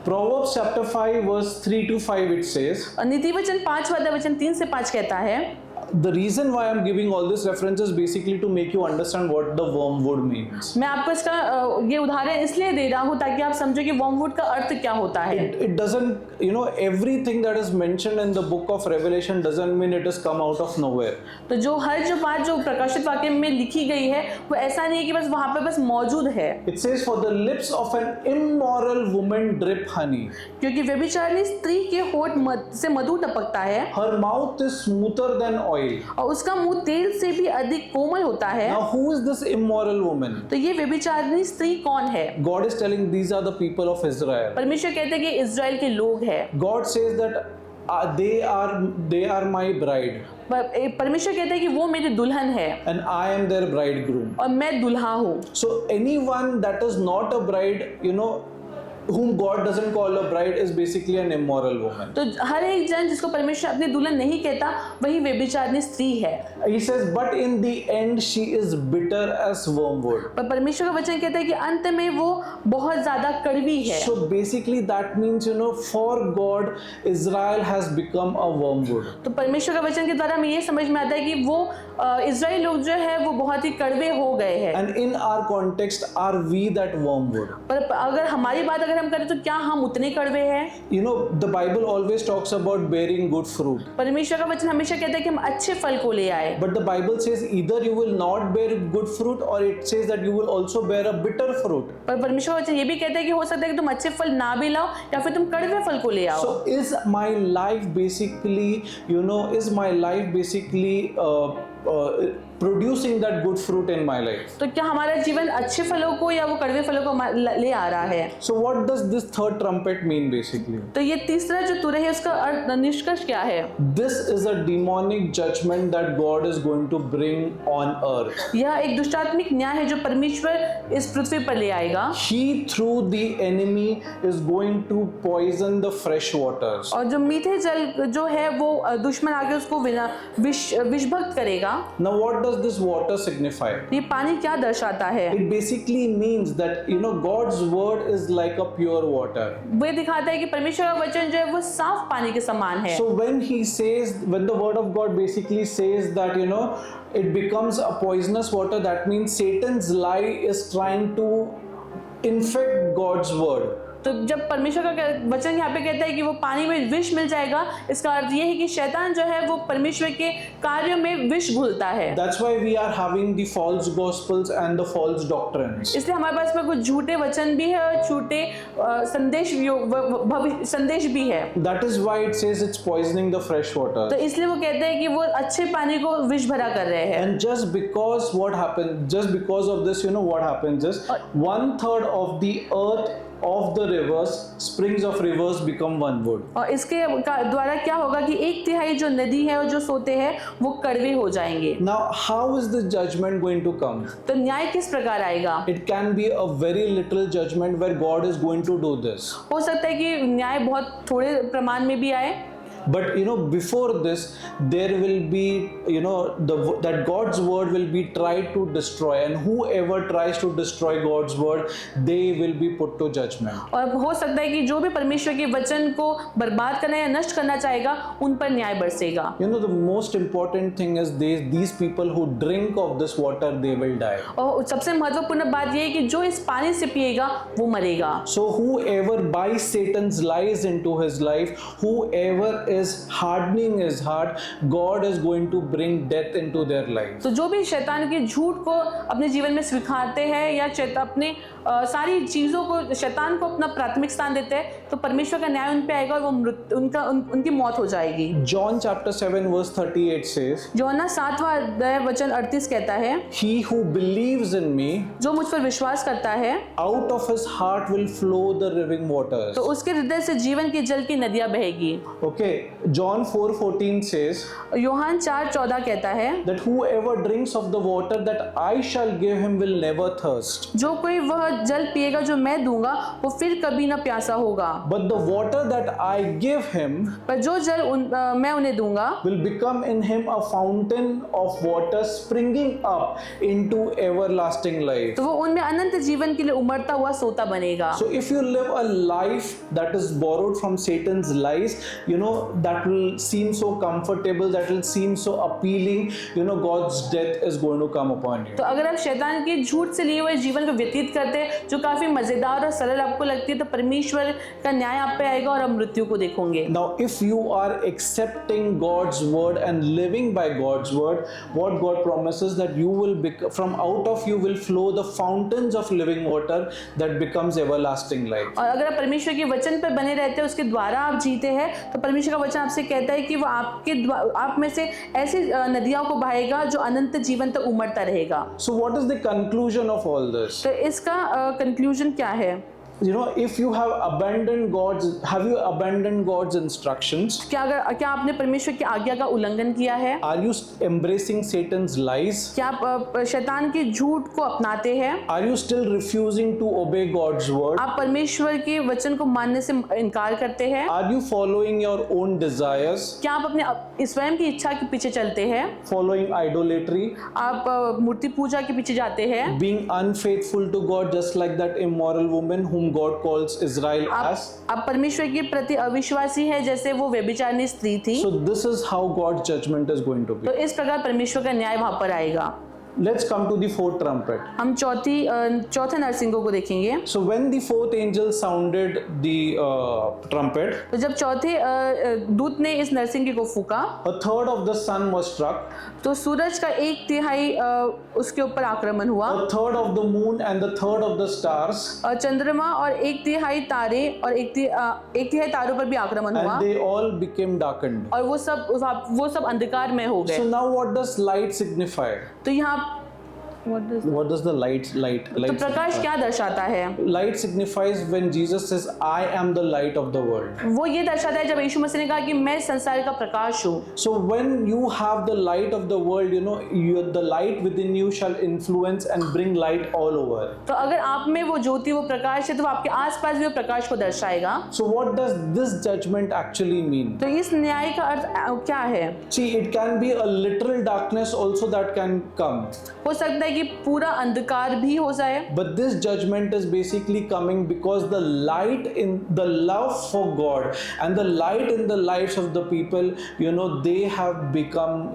Proverbs chapter 5 verse 3 to 5 it says, नीति वचन 5 वाला वचन 3 से 5 कहता है, the reason why I'm giving all this reference is basically to make you understand what the wormwood means. मैं आपको इसका ये उदाहरण इसलिए दे रहा हूँ ताकि आप समझो कि वर्मवुड का अर्थ क्या होता है। It doesn't, everything that is mentioned in the book of Revelation doesn't mean it has come out of nowhere. तो जो बात जो प्रकाशित वाक्य में लिखी गई है वो ऐसा नहीं है कि बस वहाँ पे बस मौजूद है। It says, for the lips of an immoral woman drip honey. क्योंकि व्यभिचारिणी स्त्री के होठ से मधु टपकता है। Her mouth is smoother than oil. और उसका मुंह तेल से भी अधिक कोमल होता है। Now who is this immoral woman? तो ये व्यभिचारिणी स्त्री कौन है? God is telling these are the people of Israel. परमेश्वर कहते हैं कि इजराइल के लोग हैं। God says that they are my bride. परमेश्वर कहते हैं कि वो मेरी दुल्हन है and I am their bridegroom. और मैं दुल्हा हूँ। So anyone that is not a bride, whom God doesn't call a bride is basically an immoral woman. तो हर एक जन जिसको परमेश्वर अपनी दुल्हन नहीं कहता वही व्यभिचारिणी स्त्री है। He says, but in the end she is bitter as wormwood. पर परमेश्वर का वचन कहता है कि अंत में वो बहुत ज्यादा कड़वी है। So basically that means for God Israel has become a wormwood. तो परमेश्वर का वचन के द्वारा हमें ये समझ में आता है कि वो इजराइल लोग जो है वो बहुत ही कड़वे हो गए हैं। And in our context are we that wormwood? पर अगर हमारी बात अगर हम करें तो क्या हम उतने कड़वे हैं? The Bible always talks about bearing good fruit. परमेश्वर का वचन हमेशा कहता है कि हम अच्छे फल को ले आए। But the Bible says either you will not bear good fruit or it says that you will also bear a bitter fruit. पर परमेश्वर का वचन ये भी कहता है कि हो सकता है कि तुम अच्छे फल ना भी लाओ या फिर तुम कड़वे फल को ले आओ। So is my life basically, producing that good fruit in my life? तो क्या हमारा जीवन अच्छे फलों को या वो कड़वे फलों को ले आ रहा है? So what does this third trumpet mean basically? तो ये तीसरा जो तुरही है उसका अर्थ निष्कर्ष क्या है? This is a demonic judgment that God is going to bring on earth. यह एक दुष्टात्मिक न्याय है जो परमेश्वर इस पृथ्वी पर ले आएगा। He through the enemy is going to poison the fresh waters. और जो मीठे जल जो है वो दुश्मन आके उसको विषभक्त करेगा। Now what does this water signify? ये पानी क्या दर्शाता है? It basically means that God's word is like a pure water. वो ये दिखाता है कि परमेश्वर का वचन जो है वो साफ पानी के समान है। So when the word of God basically says that it becomes a poisonous water, that means Satan's lie is trying to infect God's word. तो जब परमेश्वर का वचन यहाँ पे कहता है कि वो पानी में विष मिल जाएगा, इसका अर्थ ये है कि शैतान जो है वो परमेश्वर के कार्यों में विष घुलता है। That's why we are having the false gospels and the false doctrines. इसलिए हमारे पास में कुछ झूठे वचन भी है और झूठे संदेश भी है। That is why it says it's poisoning the fresh water. तो इसलिए वो कहते हैं कि वो अच्छे पानी को विष भरा कर रहे हैं। And just because of this, what happens is 1/3 of the earth of the rivers, springs of rivers become wormwood. और इसके द्वारा क्या होगा कि 1/3 जो नदी है और जो सोते हैं वो कड़वे हो जाएंगे। Now how is this judgment going to come? तो न्याय किस प्रकार आएगा? It can be a very little judgment where God is going to do this. हो सकता है कि न्याय बहुत थोड़े प्रमाण में भी आए। But before this there will be that God's word will be tried to destroy, and whoever tries to destroy God's word, they will be put to judgment. और हो सकता है कि जो भी परमेश्वर के वचन को बर्बाद करना या नष्ट करना चाहेगा उन पर न्याय बरसेगा। The most important thing is these people who drink of this water, they will die. और सबसे महत्वपूर्ण बात यह है कि जो इस पानी से पिएगा वो मरेगा। So whoever buys Satan's lies into his life, whoever is hardening his heart, God is going to bring death into their life. तो जो भी शैतान के झूठ को अपने जीवन में स्वीकारते हैं या अपने सारी चीजों को शैतान को अपना प्राथमिक स्थान देते हैं तो परमेश्वर का न्याय उन पे आएगा और वो उनकी मौत हो जाएगी। John chapter 7 verse 38 says, यूहन्ना 7वां अध्याय वचन 38 कहता है, He who believes in me, जो मुझ पर विश्वास करता है, out of his heart will flow the living waters. तो उसके हृदय से जीवन के जल की नदियां बहेगी। Okay, John 4:14 says, यूहन्ना 4:14 कहता है, that whoever drinks of the water that I shall give him will never thirst. जो कोई वह जल पिएगा जो मैं दूंगा वो फिर कभी ना प्यासा होगा। But the water that I give him, पर जो जल मैं उन्हें दूंगा, will become in him a fountain of water springing up into everlasting life. तो वो उनमें अनंत जीवन के लिए उमड़ता हुआ सोता बनेगा। So if you live a life that is borrowed from Satan's lies, that will seem so comfortable, that will seem so appealing, God's death is going to come upon you. तो अगर आप शैतान के झूठ से लिए हुए जीवन को व्यतीत करते हैं जो काफी मजेदार और सरल आपको लगती है, तो परमेश्वर का न्याय आप पे आएगा और आप मृत्यु को देखोगे। Now, if you are accepting God's word and living by God's word, what God promises that you will from out of you will flow the fountains of living water that becomes everlasting life. और अगर आप परमेश्वर के वचन पर बने रहते हैं, उसके द्वारा आप जीते हैं, तो परमेश्वर का वचन आपसे कहता है कि वो आप में से ऐसी नदियों को बहाएगा जो अनंत जीवन तक उमड़ता रहेगा। So what is the conclusion of all this? तो इसका कंक्लूजन क्या है? If you have abandoned God's instructions? क्या आपने परमेश्वर की आज्ञा का उल्लंघन किया है? Are you embracing Satan's lies? क्या आप शैतान के झूठ को अपनाते हैं? Are you still refusing to obey God's word? आप परमेश्वर के वचन को मानने से इनकार करते हैं? Are you following your own desires? क्या आप अपने स्वयं की इच्छा के पीछे चलते हैं? Following idolatry? आप मूर्ति पूजा के पीछे जाते हैं? Being unfaithful to God, just like that immoral woman whom God calls Israel as? आप परमेश्वर के प्रति अविश्वासी है जैसे वो व्यभिचारिणी स्त्री थी। So this is how God's judgment is going to be. तो इस प्रकार परमेश्वर का न्याय वहां पर आएगा। Let's come to the fourth trumpet. हम चौथे नरसिंगों को देखेंगे। So when the fourth angel sounded the trumpet, तो जब चौथे दूत ने इस नरसिंगे को फूका, a third of the sun was struck, तो सूरज का 1/3 उसके ऊपर आक्रमण हुआ, a third of the moon and the third of the stars, और चंद्रमा और 1/3 तारे और 1/3 तारों पर भी आक्रमण हुआ, and they all became darkened. और वो सब अंधकार में हो गए। So now what does light signify? तो यहाँ What does the light तो प्रकाश क्या दर्शाता है? Light signifies when Jesus says, I am the light of the world. वो ये दर्शाता है जब यीशु मसीह ने कहा कि मैं संसार का प्रकाश हूँ। So when you have the light of the world, the light within you shall influence and bring light all over. तो अगर आप में वो ज्योति, वो प्रकाश है, तो वो आपके आसपास भी वो प्रकाश को दर्शाएगा। So what does this judgment actually mean? तो इस न्याय का अर्थ क्या है? See, it can be a literal darkness also that can come. हो सकता है कि पूरा अंधकार भी हो जाए। But this judgment is basically coming because the light in the love for God and the light in the lives of the people, they have become,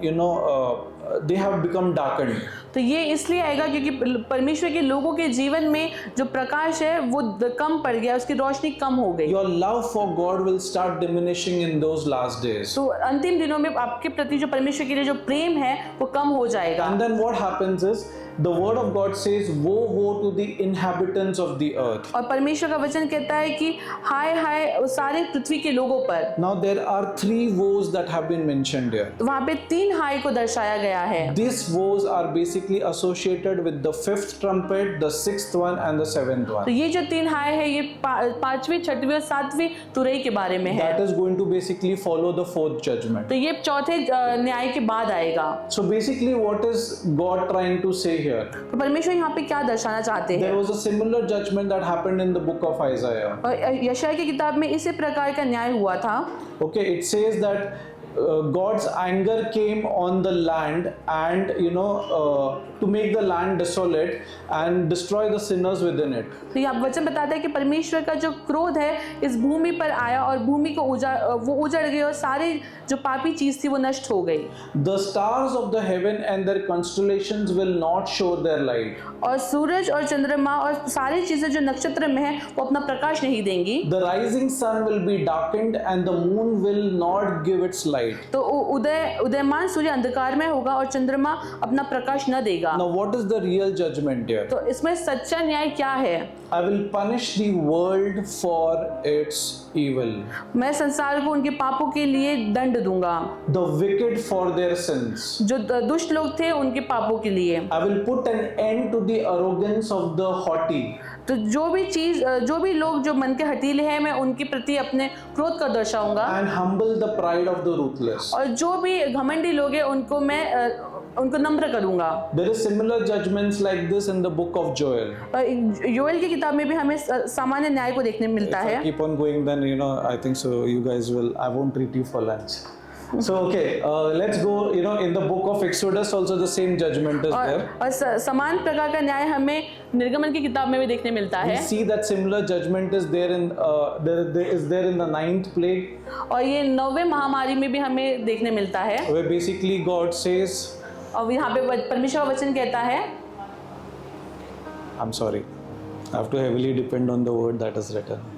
they have become darkened. तो ये इसलिए आएगा क्योंकि परमेश्वर के लोगों के जीवन में जो प्रकाश है वो कम पड़ गया, उसकी रोशनी कम हो गई। Your love for God will start diminishing in those last days. तो अंतिम दिनों में आपके प्रति जो परमेश्वर के लिए जो प्रेम है वो कम हो जाएगा। And then what happens is the word of God says, woe, woe to the inhabitants of the earth. और परमेश्वर का वचन कहता है कि हाय हाय सारे पृथ्वी के लोगों पर। Now there are 3 woes that have been mentioned here. तो वहाँ पे 3 हाय को दर्शाया गया है। These woes are basically associated with the 5th trumpet, the 6th one and the 7th one. तो ये जो 3 हाय है ये 5वीं, 6वीं और 7वीं तुरई के बारे में है। That is going to basically follow the 4th judgment. तो ये चौथे न्याय के बाद आएगा। So basically what is God trying to say here? तो परमेश्वर यहाँ पे क्या दर्शाना चाहते हैं? There was a similar judgment that happened in the book of Isaiah. और यशायाह की किताब में इसी प्रकार का न्याय हुआ था। Okay, it says that God's anger came on the land and to make the land desolate and destroy the sinners within it. तो यहाँ वचन बताता है कि परमेश्वर का जो क्रोध है इस भूमि पर आया और भूमि को उजड़ गई और सारी जो पापी चीज थी वो नष्ट हो गई। The stars of the heaven and their constellations will not show their light. और सूरज और चंद्रमा और सारी चीजें जो नक्षत्र में है वो अपना प्रकाश नहीं देंगी। The rising sun will be darkened and the moon will not give its light. तो उदयमान सूर्य अंधकार में होगा और चंद्रमा अपना प्रकाश न देगा। Now what is the real judgment here? तो इसमें सच्चा न्याय क्या है? I will punish the world for its evil. मैं संसार को उनके पापों के लिए दंड दूंगा। The wicked for their sins. जो दुष्ट लोग थे उनके पापों के लिए। I will put an end to the arrogance of the haughty. तो जो भी लोग जो मन के हठीले हैं मैं उनके प्रति अपने क्रोध का दर्शाऊंगा। And humble the pride of the ruthless. और जो भी घमंडी लोग हैं उनको मैं उनको नम्र करूंगा। There is similar judgments like this in the book of Joel. Joel की किताब में भी हमें सामान्य न्याय को देखने मिलता है। Keep on going, then I think so. You guys will. I won't treat you for lunch. So okay, let's go. You know, in the book of Exodus, also the same judgment is there. और समान प्रकार का न्याय हमें निर्गमन की किताब में भी देखने मिलता We है। see that similar judgment is there in there in the 9th plague, और ये 9वें महामारी में भी हमें देखने मिलता है। where basically God says, और यहाँ पे परमेश्वर का वचन कहता है, I'm sorry, I have to heavily depend on the word that is written.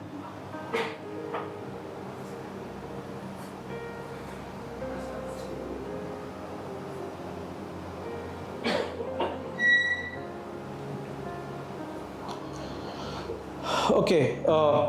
Okay,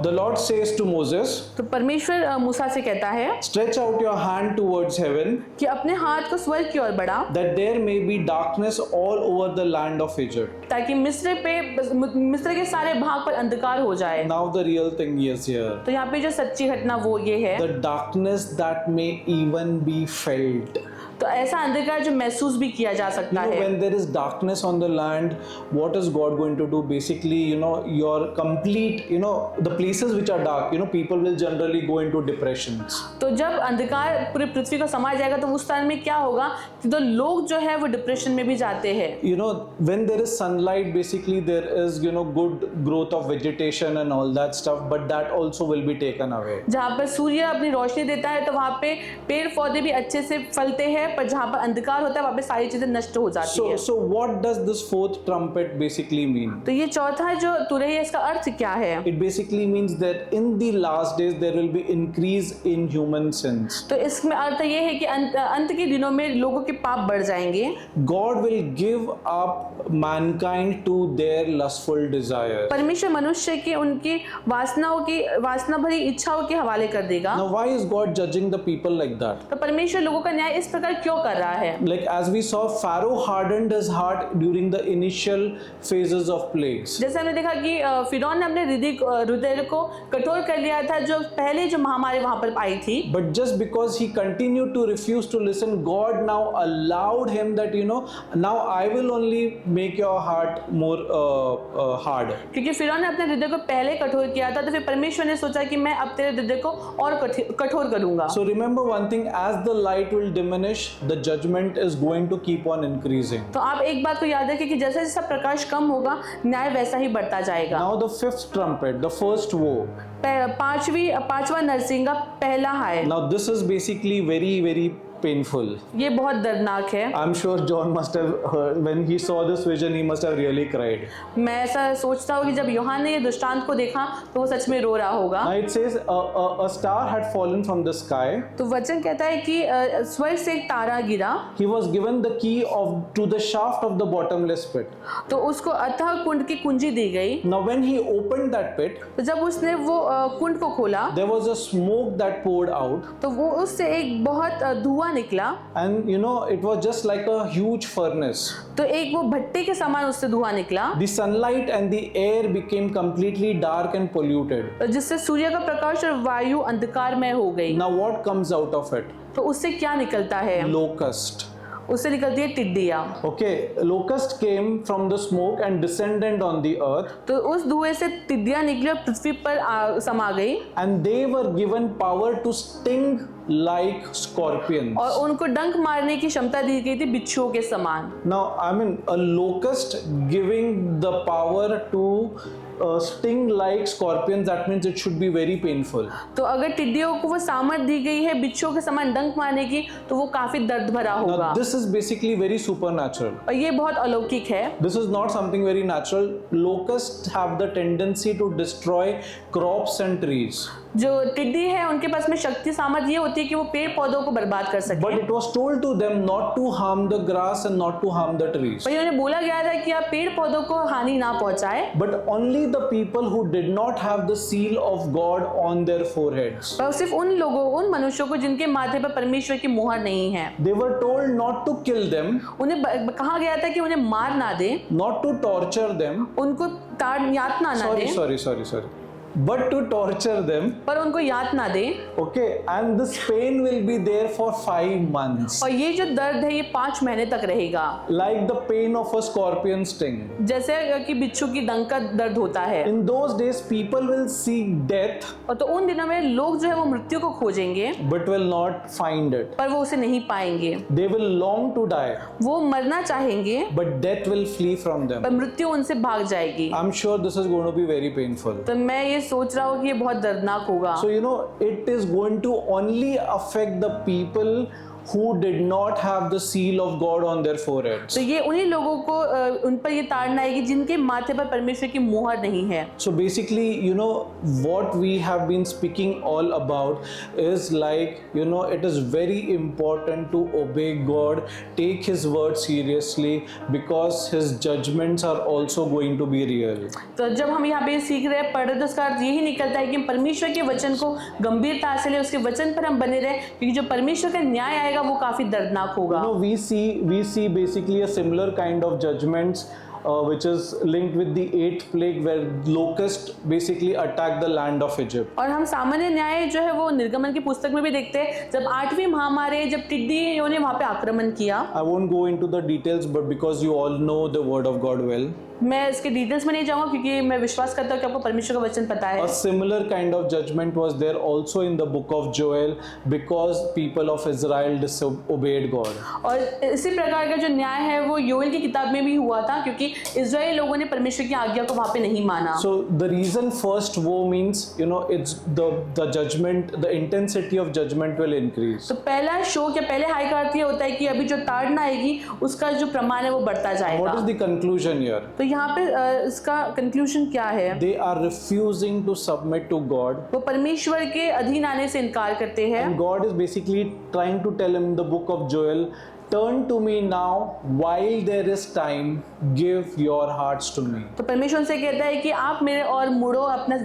the Lord says to Moses, तो परमेश्वर मूसा से कहता है stretch out your hand towards heaven, कि अपने हाथ को स्वर्ग की ओर बढ़ा, that there may be darkness all over the land of Egypt. ताकि मिस्र के सारे भाग पर अंधकार हो जाए। Now the real thing is here. तो यहाँ पे जो सच्ची घटना वो ये है, The darkness that may even be felt. तो ऐसा अंधकार जो महसूस भी किया जा You सकता know, है। when there is darkness on the land, what is God going to do? Basically, you know, your complete, you know, the places which are dark, you know, people will generally go into depressions. तो जब अंधकार पूरी पृथ्वी को समा जाएगा तो उस time में क्या होगा कि तो लोग जो है वो डिप्रेशन में भी जाते हैं। You know, when there is sunlight, basically there is, you know, good growth of vegetation and all that stuff, but that also will be taken away. जहाँ पर सूर्य अपनी रोशनी देता है तो वहाँ पे पेड़ पौधे भी अच्छे से फलते हैं, पर जहाँ पर अंधकार होता है वहाँ पे सारी चीजें नष्ट हो जाती है। So what does this fourth trumpet basically mean? तो ये चौथा जो तुरही है इसका अर्थ क्या है? It basically means that in the last days there will be increase in human sins. तो इसमें अर्थ ये है कि अंत के दिनों में लोगों के पाप बढ़ जाएंगे। God will give up mankind to their lustful desires. परमेश्वर मनुष्य की उनकी वासना भरी इच्छाओं के हवाले कर देगा। Now why is God judging the people like that? तो परमेश्वर लोगों का न्याय इस प्रकार क्यों कर रहा है? Like as we saw, Pharaoh hardened his heart during the initial phases of plagues. जैसे हमने देखा कि फिरौन ने अपने हृदय को कठोर कर लिया था जो पहले जो महामारी वहां पर आई थी। But just because he continued to refuse to listen, God now allowed him that, you know, now I will only make your heart more hard. क्योंकि फिरौन ने अपने हृदय को पहले कठोर किया था तो फिर परमेश्वर ने सोचा कि मैं अब तेरे हृदय को और कठोर करूंगा। So remember one thing, as the light will diminish, the judgment is going to keep on increasing. तो आप एक बात को याद रखिए कि जैसे जैसा प्रकाश कम होगा न्याय वैसा ही बढ़ता जाएगा। Now the fifth trumpet, the first woe. पांचवा नरसिंगा पहला है। Now this is basically very painful. ये बहुत दर्दनाक है। I'm sure John must have heard, when he saw this vision, he must have really cried. मैं ऐसा सोचता हूँ कि जब यूहन्ना ने ये दृष्टांत को देखा तो वो सच में रो रहा होगा। Now it says a star had fallen from the sky. तो वचन कहता है कि स्वर्ग से एक तारा गिरा। He was given the key to the shaft of the bottomless pit. तो उसको अथाह कुंड की कुंजी दी गई। Now when he opened that pit, तो जब उसने वो कुंड को खोला there was a smoke that poured out. तो वो उससे एक बहुत धुआं निकला। And you know, it was just like a huge furnace. तो एक वो भट्टे के समान उससे धुआं निकला। The sunlight and the air became completely dark and polluted. जिससे सूर्य का प्रकाश और वायु अंधकारमय हो गई। Now what comes out of it? तो उससे क्या निकलता है? Locust. उससे निकलती है टिड्डियाँ। Okay, locust came from the smoke and descended on the earth. तो उस धुएं से टिड्डियाँ निकली और पृथ्वी पर समा गई। And they were given power to sting like scorpions. और उनको डंक मारने की क्षमता दी गई थी बिच्छुओं के समान। Now, I mean, a locust giving the power to sting like scorpions, that means it should be very painful. तो अगर टिड्डियों को वो सामर्थ दी गई है बिच्छुओं के समान डंक मारने की तो वो काफी दर्द भरा होगा। Now, this is basically very supernatural. और ये बहुत अलौकिक है। This is not something very natural. Locusts have the tendency to destroy crops and trees. जो टिड्डी है उनके पास में शक्ति सामर्थ्य ये होती है कि वो पेड़ पौधों को बर्बाद कर सके। But it was told to them not to harm the grass and not to harm the trees. पर उन्हें बोला गया था कि आप पेड़ पौधों को हानि ना पहुंचाए। But only the people who did not have the seal of God on their foreheads. पर सिर्फ उन मनुष्यों को जिनके माथे पर परमेश्वर की मुहर नहीं है। They were told not to kill them, उन्हें कहा गया था कि उन्हें मार ना दे, not to torture them. उनको यातना ना दे। Sorry. but to torture them. पर उनको याद ना दें, Okay, and this pain will be there for 5 months, और ये जो दर्द है ये 5 महीने तक रहेगा, like the pain of a scorpion sting. जैसे कि बिच्छू की डंक का दर्द होता है। In those days, people will seek death, और तो उन दिनों में लोग जो है वो मृत्यु को खोजेंगे but will not find it. पर वो उसे नहीं पाएंगे। They will long to die, वो मरना चाहेंगे but death will flee from them. पर मृत्यु उनसे भाग जाएगी। I'm sure this is going to be very painful. तो मैं ये सोच रहा हूँ कि ये बहुत दर्दनाक होगा। So, it is going to only affect the people who did not have the seal of God on their foreheads. तो ये उन्हीं लोगों को उन पर ये ताड़ना आएगी जिनके माथे पर परमेश्वर की मोहर नहीं है। So basically, what we have been speaking all about is like, it is very important to obey God, take His word seriously, because His judgments are also going to be real. तो जब हम यहाँ पे सीख रहे हैं, पढ़ रहे हैं, तो उसका अर्थ यही निकलता है कि हम परमेश्वर के वचन को गंभीरता से लें, उसके वचन पर हम बने रहें, क्योंकि जो परमेश्वर का न्याय आएगा वो काफी दर्दनाक होगा। We see basically a similar kind of judgments which is linked with the 8th plague, where locusts basically attacked the land of Egypt. और हम सामान्य न्याय जो है वो निर्गमन की पुस्तक में भी देखते हैं, जब 8वीं महामारी, जब टिड्डियों ने वहां पे आक्रमण किया। I won't go into the details, but because you all know the word of God well, मैं इसके डिटेल्स में नहीं जाऊंगा क्योंकि मैं विश्वास करता हूँ कि आपको परमेश्वर का वचन पता है। a similar kind of judgment was there also in the book of Joel, because people of Israel disobeyed God. और इसी प्रकार का जो न्याय है वो योएल की किताब में भी हुआ था, क्योंकि इजराइल लोगों ने परमेश्वर की आज्ञा को वहां पे नहीं माना। So the reason first woe means, it's the judgment, the intensity of judgment will increase. तो पहला शोक या पहले हाई का अर्थ ये होता है कि अभी जो ताड़ना आएगी उसका जो प्रमाण है वो बढ़ता जाएगा। What is the conclusion here? तो यहाँ पे इसका कंक्लूजन क्या है? They are refusing to submit to God. वो परमेश्वर के अधीन आने से इनकार करते हैं। And God is basically trying to tell him in the book of Joel, turn to me now while there is time, give your hearts to me. तो परमेश्वर उनसे कहता है कि आप मेरे और मुड़ो, अपना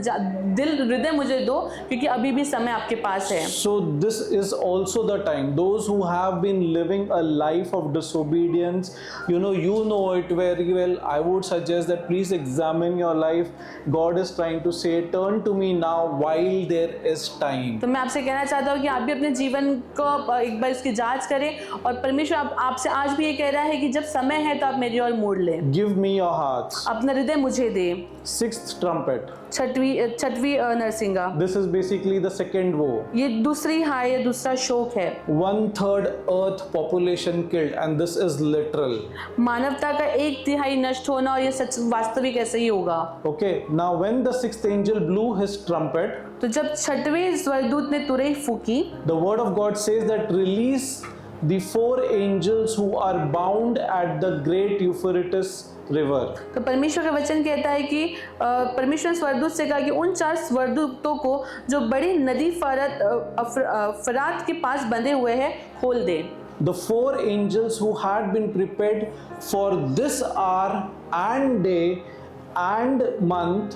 दिल हृदय मुझे दो, क्योंकि अभी भी समय आपके पास है। So this is also the time. Those who have been living a life of disobedience, you know it very well. I would suggest that please examine your life. God is trying to say, turn to me now while there is time. तो मैं आपसे कहना चाहता हूँ कि आप भी अपने जीवन को एक बार इसकी जांच करें, और परमेश्वर आपसे आज भी ये कह रहा है कि जब समय है तो आप मेरी ओर मुड़ लें। Give me your hearts. अपना हृदय मुझे दे। 6th trumpet. छठवीं नरसिंगा। This is basically the second woe. ये दूसरी हाय या दूसरा शोक है। 1/3 earth population killed, and this is literal. मानवता का 1/3 नष्ट होना, और ये सच वास्तविक ऐसे ही होगा। Okay, now when the 6th angel blew his trumpet, तो जब छठवें स्वर्गदूत ने तुरही फूकी, the word of God says that release the 4 angels who are bound at the great Euphrates river. तो परमेश्वर का वचन कहता है कि परमेश्वर ने स्वर्गदूत से कहा कि उन 4 स्वर्गदूतों को जो बड़ी नदी फरात के पास बंधे हुए हैं खोल दे। The 4 angels who had been prepared for this hour and day and month,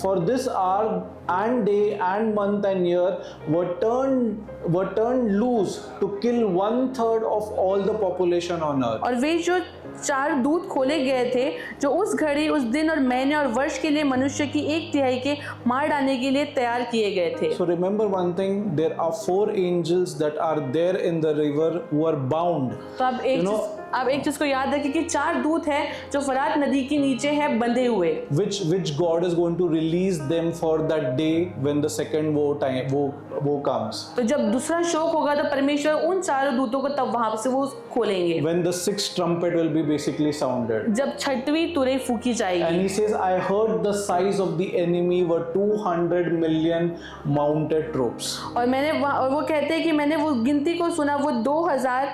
for this hour and day and month and year were turned loose to kill 1/3 of all the population on earth. और वे जो 4 दूत खोले गए थे, जो उस घड़ी, उस दिन और महीने और वर्ष के लिए मनुष्य की 1/3 के मार डालने के लिए तैयार किए गए थे। So remember one thing, there are 4 angels that are there in the river who are bound. तो आप एक चीज को याद रखिए कि 4 दूत हैं जो फरात नदी के नीचे हैं बंधे हुए, which God is going to release them for that day when the second woe comes. तो जब दूसरा शोक होगा तो परमेश्वर उन 4 दूतों को तब वहां से वो खोलेंगे, When the 6th trumpet will be basically sounded. जब छठवीं तुरही फूकी And जाएगी। he says, I heard the size of the enemy were 200 million mounted troops. और वो कहते हैं कि मैंने वो गिनती को सुना, वो 2000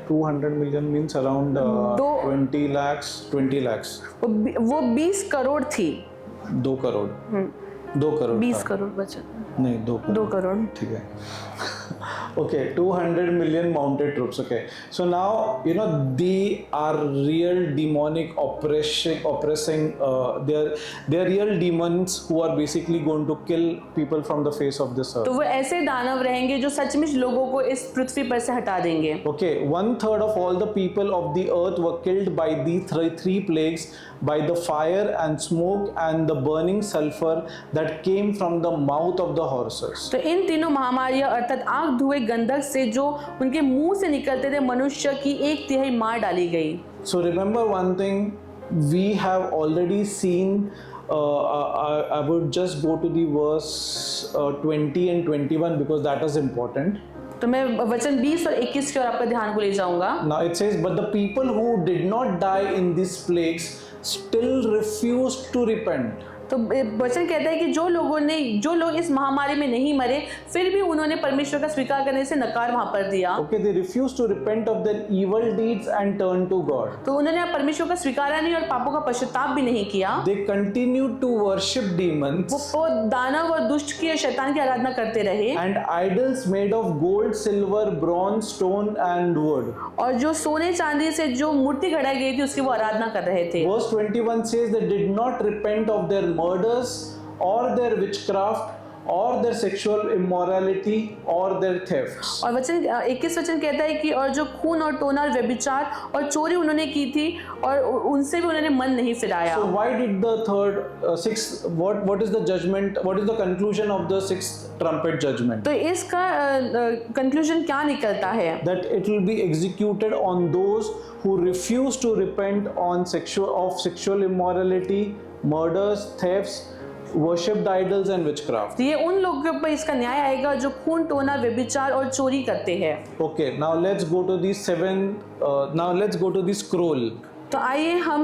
200 million means around 20 lakhs. वो 20 करोड़ थी। 2 करोड़ 2 करोड़ 20 था। करोड़ बचा नहीं 2 करोड़ 2 करोड़। ठीक है। Okay, 200 million mounted troops. Okay, so now you know they are real demonic oppressing. They are real demons who are basically going to kill people from the face of this earth. तो वो ऐसे दानव रहेंगे जो सचमुच लोगों को इस पृथ्वी पर से हटा देंगे। Okay, 1/3 of all the people of the earth were killed by the three plagues, by the fire and smoke and the burning sulfur that came from the mouth of the horses. तो इन तीनों महामारियां अर्थात आग धुएं गंधक से जो उनके मुंह से निकलते थे मनुष्य की 1/3 मार डाली गई। So remember one thing, we have already seen. I would just go to the verse 20 and 21 because that is important. तो मैं वचन 20 और 21 की ओर आपका ध्यान को ले जाऊंगा। Now it says, but the people who did not die in these plagues still refused to repent. तो वचन कहता है कि जो लोग इस महामारी में नहीं मरे फिर भी उन्होंने परमेश्वर का स्वीकार करने से नकार वहां पर दिया। Okay, they refused to repent of their evil deeds and turn to God. तो उन्होंने परमेश्वर का स्वीकारा नहीं और पापों का पश्चाताप भी नहीं किया। They continued to worship demons वो दानव और दुष्ट की शैतान की आराधना करते रहे and idols made of gold, silver, bronze, stone and wood. और जो सोने चांदी से जो मूर्ति गढ़ाई गई थी उसकी वो आराधना कर रहे थे। Verse 21 says they did not repent of their murders or their witchcraft or their sexual immorality or their thefts. और वचन 21 वचन कहता है कि और जो खून और टोना और व्यभिचार और चोरी उन्होंने की थी और उनसे भी उन्होंने मन नहीं फिराया। So why did the sixth, what is the judgment, what is the conclusion of the sixth trumpet judgment? तो इसका कंक्लूजन क्या निकलता है? That it will be executed on those who refuse to repent on sexual immorality, murders, thefts, worshipped idols and witchcraft. ये उन लोगों के ऊपर इसका न्याय आएगा जो खून टोना व्यभिचार और चोरी करते हैं। Okay, now let's go to the scroll. तो आइए हम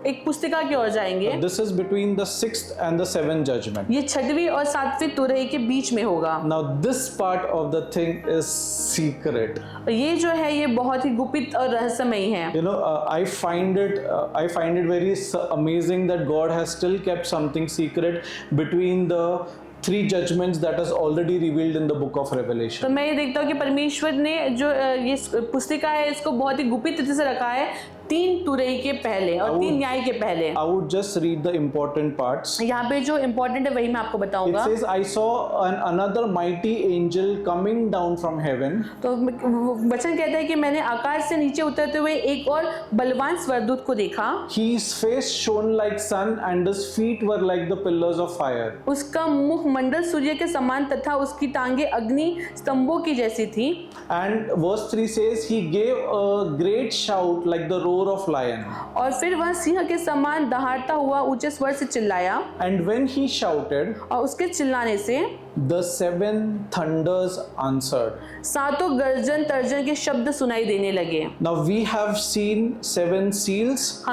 एक पुस्तिका की ओर जाएंगे। This is between the sixth and the seventh judgment. ये 6वीं और 7वीं तुरही के बीच में होगा। Now this part of the thing is secret. ये जो है ये बहुत ही गुप्त और रहस्यमय है। You know, I find it very amazing that God has still kept something secret between the three judgments that is already revealed in the book of Revelation. तो मैं ये देखता हूँ कि परमेश्वर ने जो ये पुस्तिका है इसको बहुत ही गुप्त तरीके से रखा है 3 तुरही के पहले और 3 न्याय के पहले। I would just read the important parts. यहाँ पे जो इम्पोर्टेंट है वही मैं आपको बताऊंगा। It says, I saw another mighty angel coming down from heaven. तो वचन कहता है कि मैंने आकाश से नीचे उतरते हुए एक और बलवान स्वर्गदूत को देखा। His face shone like sun and his feet were like the pillars of fire. उसका मुख मंडल सूर्य के समान तथा उसकी टांगे अग्नि स्तंभों की जैसी थी। And verse 3 says, he gave a great shout like the roar of lion. और फिर वह सिंह के समान दहाड़ता हुआ ऊंचे स्वर से चिल्लाया। And when he shouted, और उसके चिल्लाने से the 7 thunders answered. 7 गर्जन तर्जन के शब्द सुनाई देने लगे। Now we have seen 7 seals.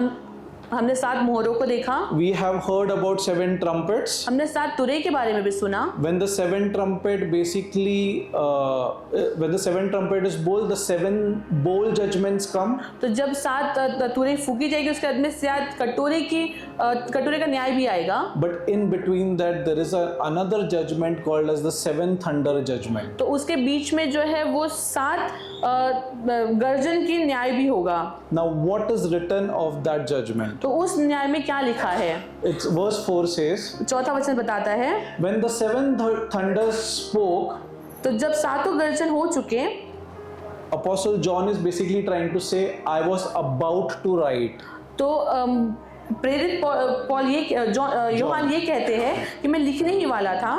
हमने 7 मोहरों को देखा। We have heard about 7 trumpets. हमने 7 तुरही के बारे में भी सुना। When the 7th trumpet is bowled, the 7 bowl judgments come. तो जब 7 तुरही फूकी जाएगी उसके बाद में 7 कटोरे का न्याय भी आएगा। But in between that there is another judgment called as the 7th thunder judgment. तो उसके बीच में जो है वो 7 गर्जन की न्याय भी होगा। Now what is written of that judgment? तो उस न्याय में क्या लिखा है? It's verse 4 says, चौथा वचन बताता है when the 7 thunders spoke, तो जब 7 गर्जन हो चुके, Apostle John is basically trying to say, I was about to write. तो प्रेरित पौल योहान ये कहते हैं कि मैं लिखने ही वाला था।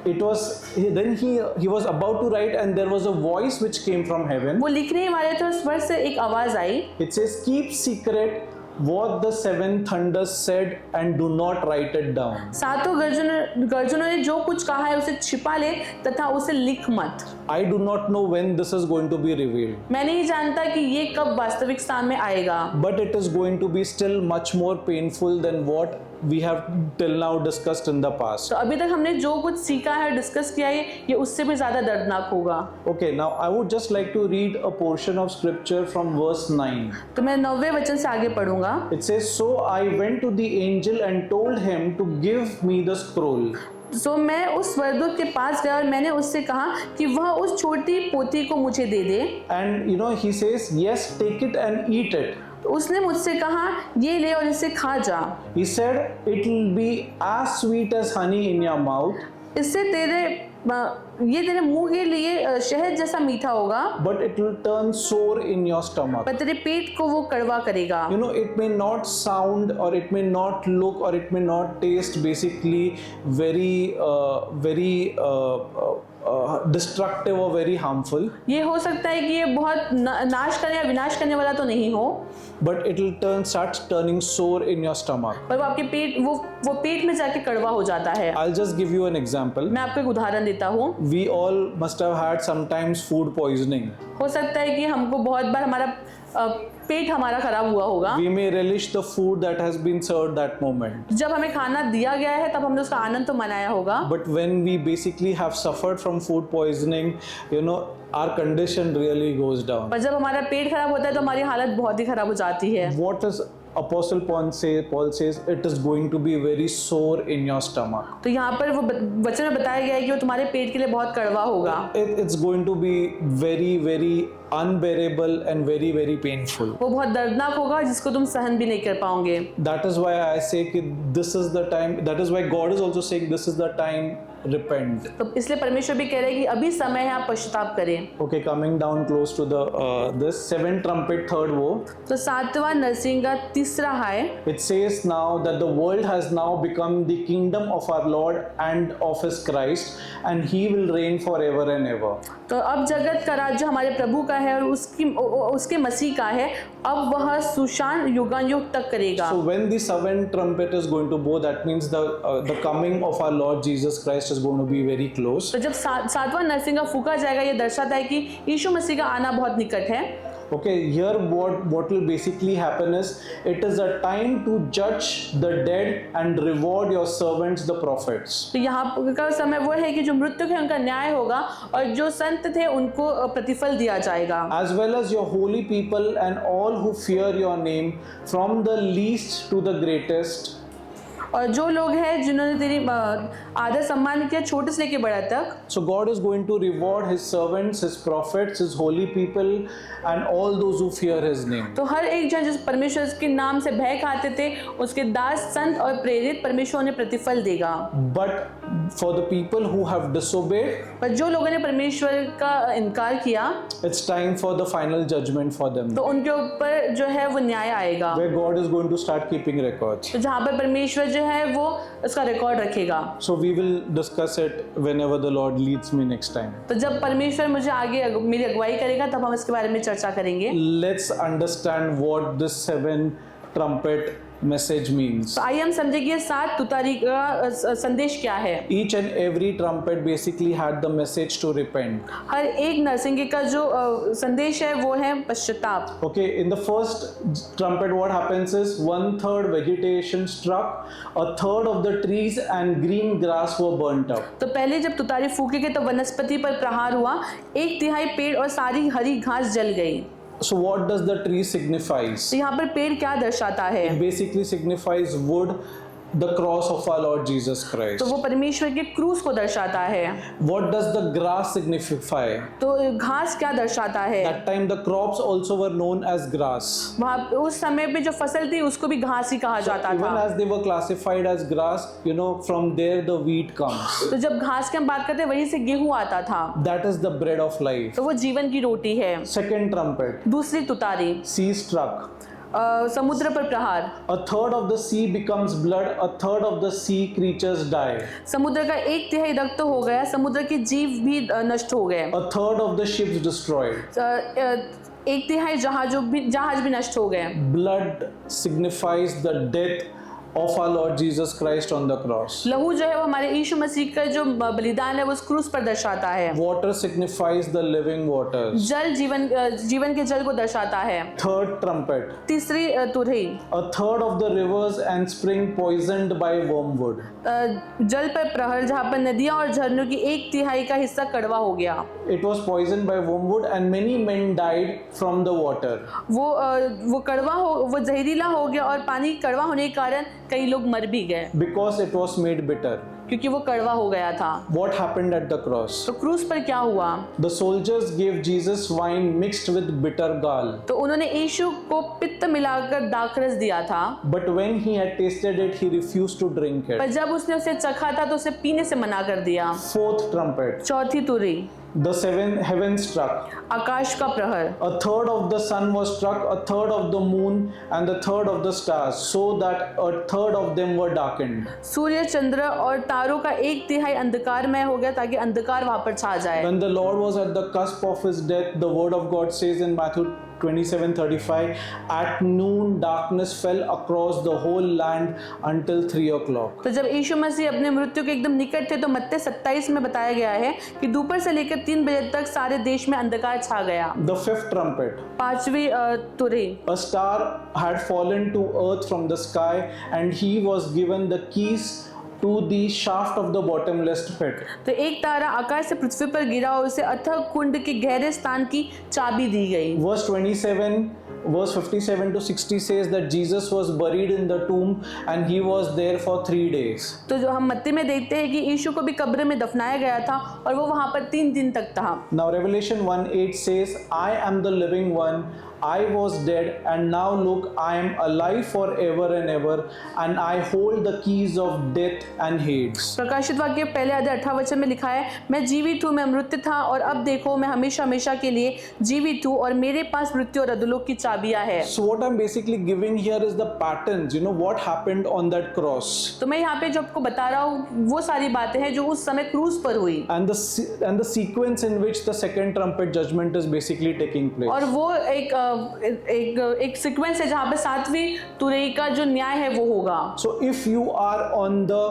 It was then he was about to write and there was a voice which came from heaven. वो लिखने ही वाले थे और स्वर से एक आवाज आई। It says, keep secret what the 7 thunders said and do not write it down. 7 गर्जनों ने जो कुछ कहा है उसे छिपा ले तथा उसे लिख मत। I do not know when this is going to be revealed. मैं नहीं जानता कि ये कब वास्तविक स्थान में आएगा। But it is going to be still much more painful than what we have till now discussed in the past. तो अभी तक हमने जो कुछ सीखा है डिस्कस किया है ये उससे भी ज्यादा दर्दनाक होगा। Okay, now I would just like to read a portion of scripture from verse 9. तो मैं 9वें वचन से आगे पढ़ूंगा। It says, so I went to the angel and told him to give me the scroll. सो मैं उस स्वर्गदूत के पास गया और मैंने उससे कहा कि वह उस छोटी पोथी को मुझे दे दे। And he says, yes, take it and eat it. तो उसने मुझसे कहा ये ले और इसे खा जा। He said, it will be as sweet as honey in your mouth, इससे ये तेरे मुंह के लिए शहद जैसा मीठा होगा, but it will turn sour in your stomach. पर तेरे पेट को वो कड़वा करेगा। It may not sound, or it may not look, or it may not taste basically very destructive or very harmful, ये हो सकता है कि ये बहुत नाश करने या विनाश करने वाला तो नहीं हो, but it will start turning sour in your stomach. पर वो आपके पेट वो पेट में जाके कड़वा हो जाता है। I'll just give you an example. मैं आपको एक उदाहरण देता हूँ। We all must have had sometimes food poisoning. हो सकता है कि हमको बहुत बार हमारा पेट हमारा खराब हुआ होगा। We may relish the food that has been served that moment. जब हमें खाना दिया गया है तब हमने उसका आनंद तो मनाया होगा। But when we basically have suffered from food poisoning, our condition really goes down. पर जब हमारा पेट खराब होता है तो हमारी हालत बहुत ही खराब हो जाती है। What does Apostle Paul says it is going to be very sore in your stomach. तो यहाँ पर वो वचन में बताया गया है कि वो तुम्हारे पेट के लिए बहुत कड़वा होगा। It's going to be very, very unbearable and very, very painful. वो बहुत दर्दनाक होगा जिसको तुम सहन भी नहीं कर पाओगे। That is why I say that this is the time. That is why God is also saying this is the time. Repent. तो इसलिए परमेश्वर भी कह रहे हैं कि अभी समय है आप पश्चाताप करें। Okay, coming down close to the this seventh trumpet, third woe. तो सातवां नरसिंह का तीसरा हाय। It says now that the world has now become the kingdom of our Lord and of His Christ, and He will reign forever and ever. तो अब जगत का राज्य हमारे प्रभु का है और उसके मसीह का है, अब वह सुशांत युगानुयुग तक करेगा। So when the seventh trumpet is going to blow, that means the coming of our Lord Jesus Christ is going to be very close. तो जब सातवां नरसिंह का फूका जाएगा, ये दर्शाता है कि यीशु मसीह का आना बहुत निकट है। Okay, here what will basically happen is it is a time to judge the dead and reward your servants the prophets. तो यहाँ का समय वो है कि जो मृत्यु है उनका न्याय होगा और जो संत थे उनको प्रतिफल दिया जाएगा। As well as your holy people and all who fear your name, from the least to the greatest. और जो लोग हैं जिन्होंने तेरी आदर सम्मान किया, छोटे से लेके बड़ा तक। So God is going to reward His servants, His prophets, His holy people, and all those who fear His name. तो हर एक जन जिस परमेश्वर के नाम से भय खाते थे, उसके दास, संत और प्रेरित परमेश्वर उन्हें प्रतिफल देगा। But for the people who have disobeyed, पर जो लोगों ने परमेश्वर का इनकार किया, it's time for the final judgment for them. तो उनके ऊपर जो है वो न्याय आएगा। Where God is going to start keeping records. तो जहाँ पर परमेश्वर जो है वो उसका रिकॉर्ड रखेगा। So we will discuss it whenever the Lord leads me next time. तो जब परमेश्वर मुझे आगे मेरी अगुवाई करेगा तब हम इसके बारे में चर्चा करेंगे। Let's understand what this seven trumpet message means. तो आइए हम समझें कि ये 7 तुतारी का संदेश क्या है। Each and every trumpet basically had the message to repent. हर एक नरसिंगे का जो संदेश है वो है पश्चाताप। Okay, in the first trumpet what happens is 1/3 vegetation struck, 1/3 of the trees and green grass were burnt up. तो पहले जब तुतारी फूकी गई तो वनस्पति पर प्रहार हुआ, 1/3 पेड़ और सारी हरी घास जल गई। So what does the tree signifies? तो यहाँ पर पेड़ क्या दर्शाता है? It basically signifies wood, the cross of our Lord Jesus Christ. तो वो परमेश्वर के क्रूस को दर्शाता है। What does the grass signify? तो घास क्या दर्शाता है? That time the crops also were known as grass. वहाँ उस समय पे जो फसल थी उसको भी घास ही कहा जाता Even था। as they were classified as grass, from there the wheat comes. तो जब घास की हम बात करते हैं वहीं से गेहूं आता था। That is the bread of life. तो वो जीवन की रोटी है। Second trumpet, दूसरी तुतारी, sea struck. समुद्र पर प्रहार। 1/3 of the sea becomes blood, 1/3 of the sea creatures die. समुद्र का 1/3 रक्त हो गया, समुद्र के जीव भी नष्ट हो गए। 1/3 of the ships destroyed. 1/3 जहाज भी नष्ट हो गए। Blood signifies the death of our Lord Jesus Christ on the cross. लहू जो है वो हमारे यीशु मसीह का जो बलिदान है वो उस क्रूस पर दर्शाता है। Water signifies the living waters. जल जीवन के जल को दर्शाता है। Third trumpet, तीसरी तुरही, 1/3 of the rivers and spring poisoned by wormwood. जल पर प्रहर, जहाँ पर नदियाँ और झरनों की 1/3 का हिस्सा कड़वा हो गया। It was poisoned by wormwood and many men died from the water. वो जहरीला हो गया और पानी कड़वा होने के कारण कई लोग मर भी गए। Because it was made bitter. क्योंकि वो कड़वा हो गया था। What happened at the cross? तो क्रूस पर क्या हुआ? The soldiers gave Jesus wine mixed with bitter gall. तो उन्होंने यीशु को पित्त मिलाकर दाखरस दिया था, But when he had tasted it, he refused to drink पर it. जब उसने उसे चखा था तो उसे पीने से मना कर दिया। Fourth trumpet. चौथी तुरही, The seven heavens struck. आकाश का प्रहर, A third of the sun was struck, a third of the moon, and the third of the stars, so that a third of them were darkened. सूर्य, चंद्र और तारों का 1/3 अंधकारमय हो गया ताकि अंधकार वहां पर छा जाए। When the Lord was at the cusp of his death, the word of God says in Matthew 27:35, at noon darkness fell across the whole land until 3 o'clock. तो जब यीशु मसीह अपने मृत्यु के एकदम निकट थे तो मत्ती 27 में बताया गया है कि दोपहर से लेकर 3 बजे तक सारे देश में अंधकार छा गया। The fifth trumpet. पांचवी तुरही, A star had fallen to earth from the sky, and he was given the keys to the shaft of the bottomless pit. तो एक तारा आकाश से पृथ्वी पर गिरा और उसे अथक कुंड के गहरे स्थान की चाबी दी गई। Verse 57 to 60 says that Jesus was buried in the tomb and he was there for 3 days. तो जो हम मत्ती में देखते हैं कि यीशु को भी कब्र में दफनाया गया था और वो वहां पर 3 दिन तक था। Now Revelation 1:8 says, I am the living one. I was dead and now look, I am alive forever and ever, and I hold the keys of death and Hades. प्रकाशित वाक्य पहले अध्याय 18 वचन में लिखा है, मैं जीवित हूँ, मैं मृत्यु था और अब देखो मैं हमेशा हमेशा के लिए जीवित हूँ और मेरे पास मृत्यु और अधोलोक की चाबियां है। So what I'm basically giving here is the patterns, what happened on that cross. तो मैं यहाँ पे जो आपको बता रहा हूँ वो सारी बातें हैं जो उस समय क्रूस पर हुई, And the sequence in which the second trumpet judgment is basically taking place. और वो एक सीक्वेंस है जहाँ पे 7वीं तुरही का जो न्याय है वो होगा। So if you are on the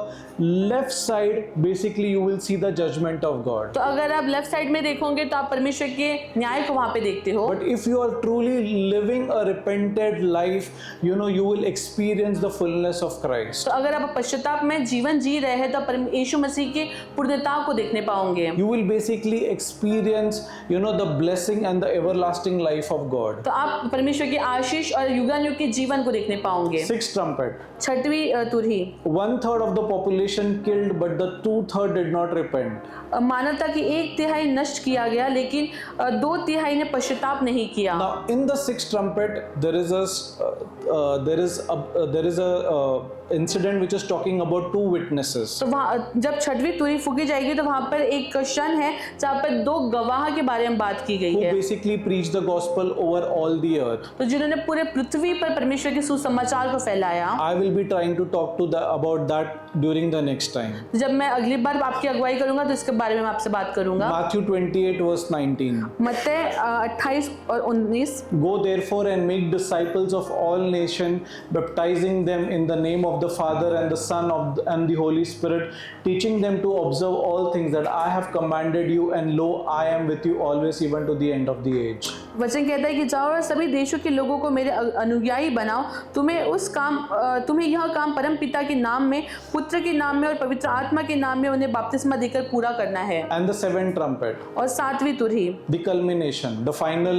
left side, basically you will see the judgment of God. तो अगर आप लेफ्ट साइड में देखोगे तो आप परमेश्वर के न्याय को वहां पे देखते हो। But if you are truly living a repented life, you will experience the fullness of Christ. तो अगर आप पश्चाताप में जीवन जी रहे हैं तो आप यीशु मसीह की पूर्णता को देखने पाओगे। You will basically experience, the blessing and the everlasting life of God. तो आप परमेश्वर की आशीष और युगानुयुग के जीवन को देखने पाओगे। Sixth trumpet. 6वीं तुरही, 1/3 of the population killed, but the 2/3 did not repent. मानवता की 1/3 नष्ट किया गया लेकिन 2/3 ने पश्चाताप नहीं किया। Now in the sixth trumpet there is a incident which is talking about 2 witnesses. तो वहाँ जब 6वीं तुरही फूकी जाएगी तो वहाँ पर एक क्षण है जहाँ पर 2 गवाह के बारे में बात की गई Who है, basically preach the gospel over all the earth. तो जिन्होंने पूरे पृथ्वी पर परमेश्वर के सुसमाचार को फैलाया। I will be trying to talk about that during the next time. जब मैं अगली बार आपकी अगुवाई करूंगा तो इसके बारे में मैं आपसे बात करूंगा। Matthew 28 verse 19. मत्ती 28 और 19, Go therefore and make disciples of all nations, baptizing them in the name of the Father and the Son and the Holy Spirit, teaching them to observe all things that I have commanded you, and lo, I am with you always, even to the end of the age. वचन कहता है कि जाओ और सभी देशों के लोगों को मेरे अनुयायी बनाओ, तुम्हें यह काम परम पिता के नाम में, पुत्र के नाम में और पवित्र आत्मा के नाम में उन्हें बपतिस्मा देकर पूरा करना है। And the seventh trumpet, और 7वीं तुरही, the culmination, the final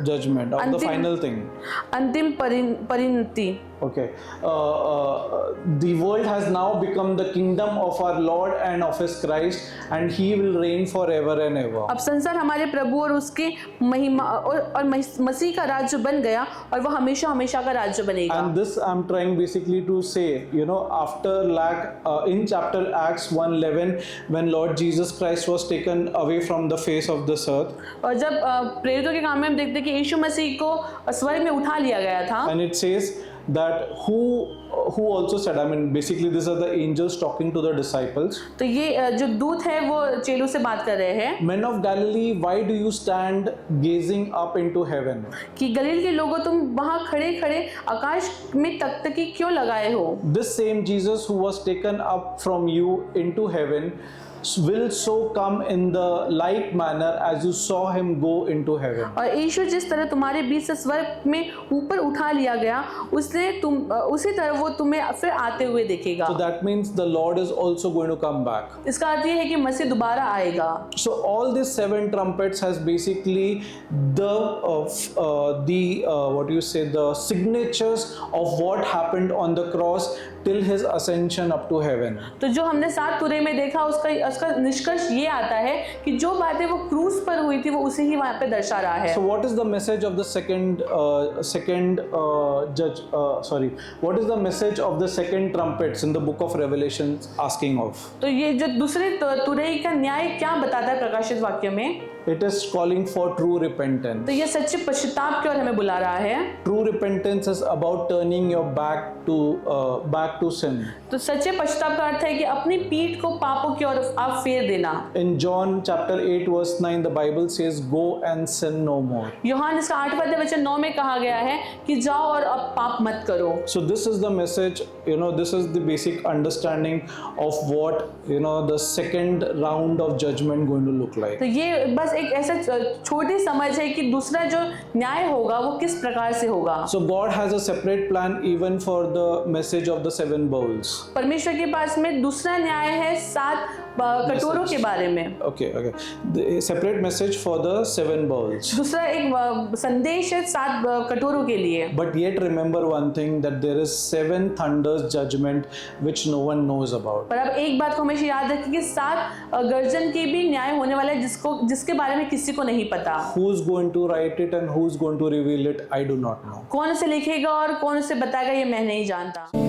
judgment, or the final thing. अंतिम परिणति। Okay, the world has now become the kingdom of our Lord and of His Christ, and He will reign forever and ever. अब संसार हमारे प्रभु और उसके महिमा और मसीह का राज्य बन गया और वो हमेशा हमेशा का राज्य बनेगा। And this I'm trying basically to say, after in chapter Acts 1:11, when Lord Jesus Christ was taken away from the face of this earth, और जब प्रेरितों के काम में हम देखते हैं कि यीशु मसीह को स्वर्ग में उठा लिया गया था, and it says that who also said, basically these are the angels talking to the disciples. तो ये जो दूत है वो चेलों से बात कर रहे हैं। Men of Galilee, why do you stand gazing up into heaven? कि गलील के लोगों तुम वहाँ खड़े खड़े आकाश में तकतकी क्यों लगाए हो? This same Jesus who was taken up from you into heaven will so come in the like manner as you saw him go into heaven. और यीशु जिस तरह तुम्हारे बीच से स्वर्ग में ऊपर उठा लिया गया, उसी तरह वो तुम्हें फिर आते हुए देखेगा। So that means the Lord is also going to come back. इसका अर्थ ये है कि मसीह दोबारा आएगा। So all these 7 trumpets has basically the signatures of what happened on the cross till his ascension up to heaven. तो जो हमने 7 तुरई में देखा उसका निष्कर्ष ये आता है कि जो बातें वो क्रूस पर हुई थी वो उसे ही वहाँ पे दर्शा रहा है। So what is the message of the what is the message of the second trumpets in the book of Revelation asking of? तो ये जो दूसरे तुरई का न्याय क्या बताता है प्रकाशित वाक्य में? It is calling for true repentance. तो ये सच्चे पश्चाताप की ओर हमें बुला रहा है। True repentance is about turning your back to sin. तो सच्चे पश्चाताप का अर्थ है कि अपनी पीठ को पापों की ओर आप फेर देना। In John chapter 8 verse 9 the Bible says go and sin no more. यूहन्ना इसका 8वां अध्याय वचन 9 में कहा गया है कि जाओ और अब पाप मत करो। So this is the message, this is the basic understanding of what the second round of judgment going to look like. तो ये बस एक ऐसा छोटी समझ है कि दूसरा जो न्याय होगा वो किस प्रकार से होगा। So God has a separate plan even for the message of the 7 bowls. परमेश्वर के पास में दूसरा न्याय है 7 कटोरों के बारे में। Okay. The separate message for the 7 bowls. दूसरा एक संदेश है 7 कटोरों के लिए। But yet remember one thing, that there is 7 thunders judgment which no one knows about. पर अब एक बात को हमेशा याद रखें कि 7 गर्जन के भी न्याय होने वाला है जिसके बारे में किसी को नहीं पता। Who's going to write it and who's going to reveal it, I do not know. कौन उसे लिखेगा और कौन उसे बताएगा ये मैं नहीं जानता।